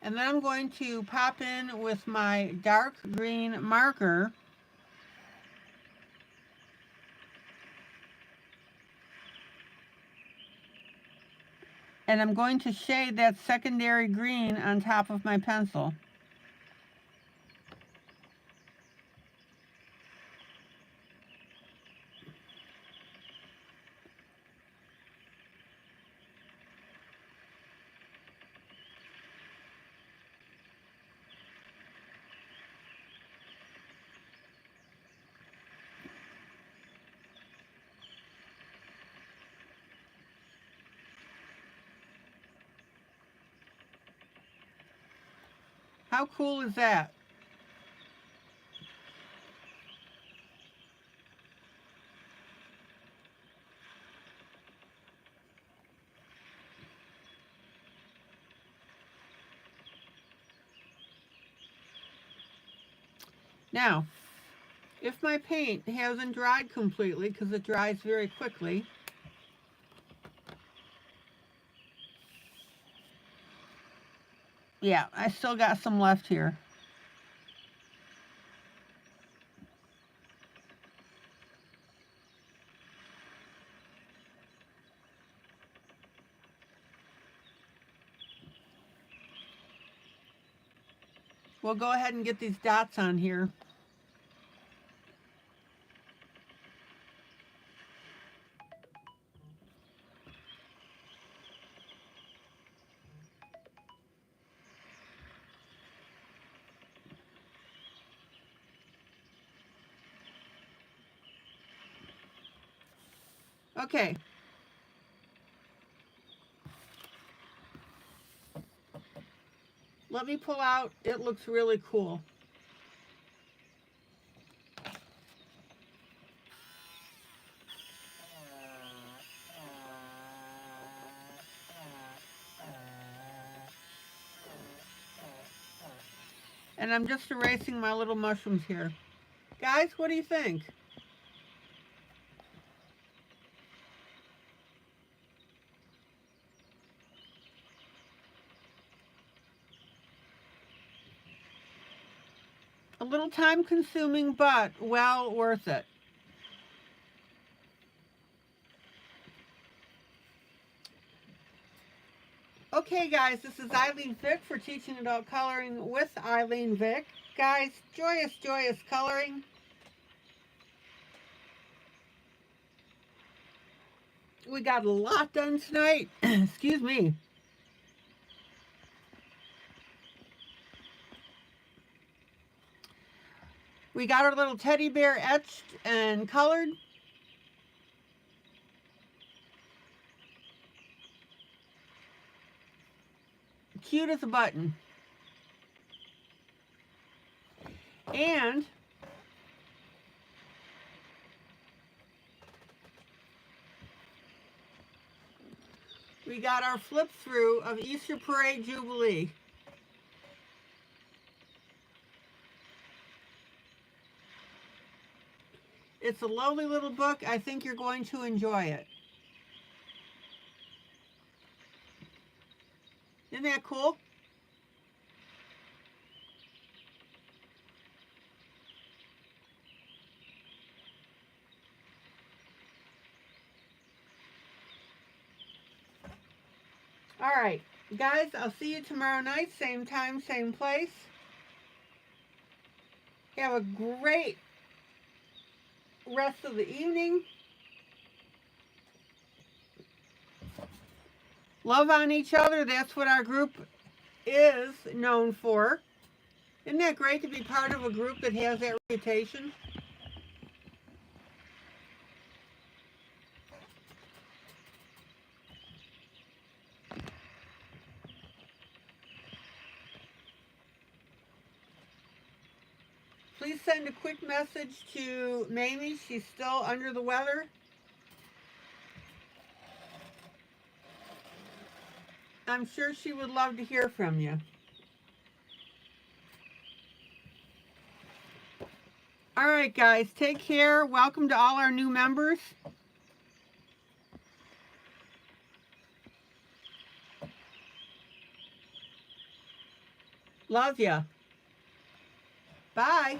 And then I'm going to pop in with my dark green marker. And I'm going to shade that secondary green on top of my pencil. How cool is that? Now, if my paint hasn't dried completely, because it dries very quickly, yeah, I still got some left here. We'll go ahead and get these dots on here. Okay. Let me pull out. It looks really cool. And I'm just erasing my little mushrooms here. Guys, what do you think? A little time consuming, but well worth it. Okay, guys, this is ILene Vick for Teaching Adult Coloring with ILene Vick. Guys, joyous, joyous coloring. We got a lot done tonight. Excuse me. We got our little teddy bear etched and colored. Cute as a button. And we got our flip through of Easter Parade Jubilee. It's a lovely little book. I think you're going to enjoy it. Isn't that cool? All right, guys, I'll see you tomorrow night, same time, same place. Have a great rest of the evening. Love on each other. That's what our group is known for. Isn't that great to be part of a group that has that reputation? Please send a quick message to Mamie. She's still under the weather. I'm sure she would love to hear from you. All right, guys, take care. Welcome to all our new members. Love ya. Bye.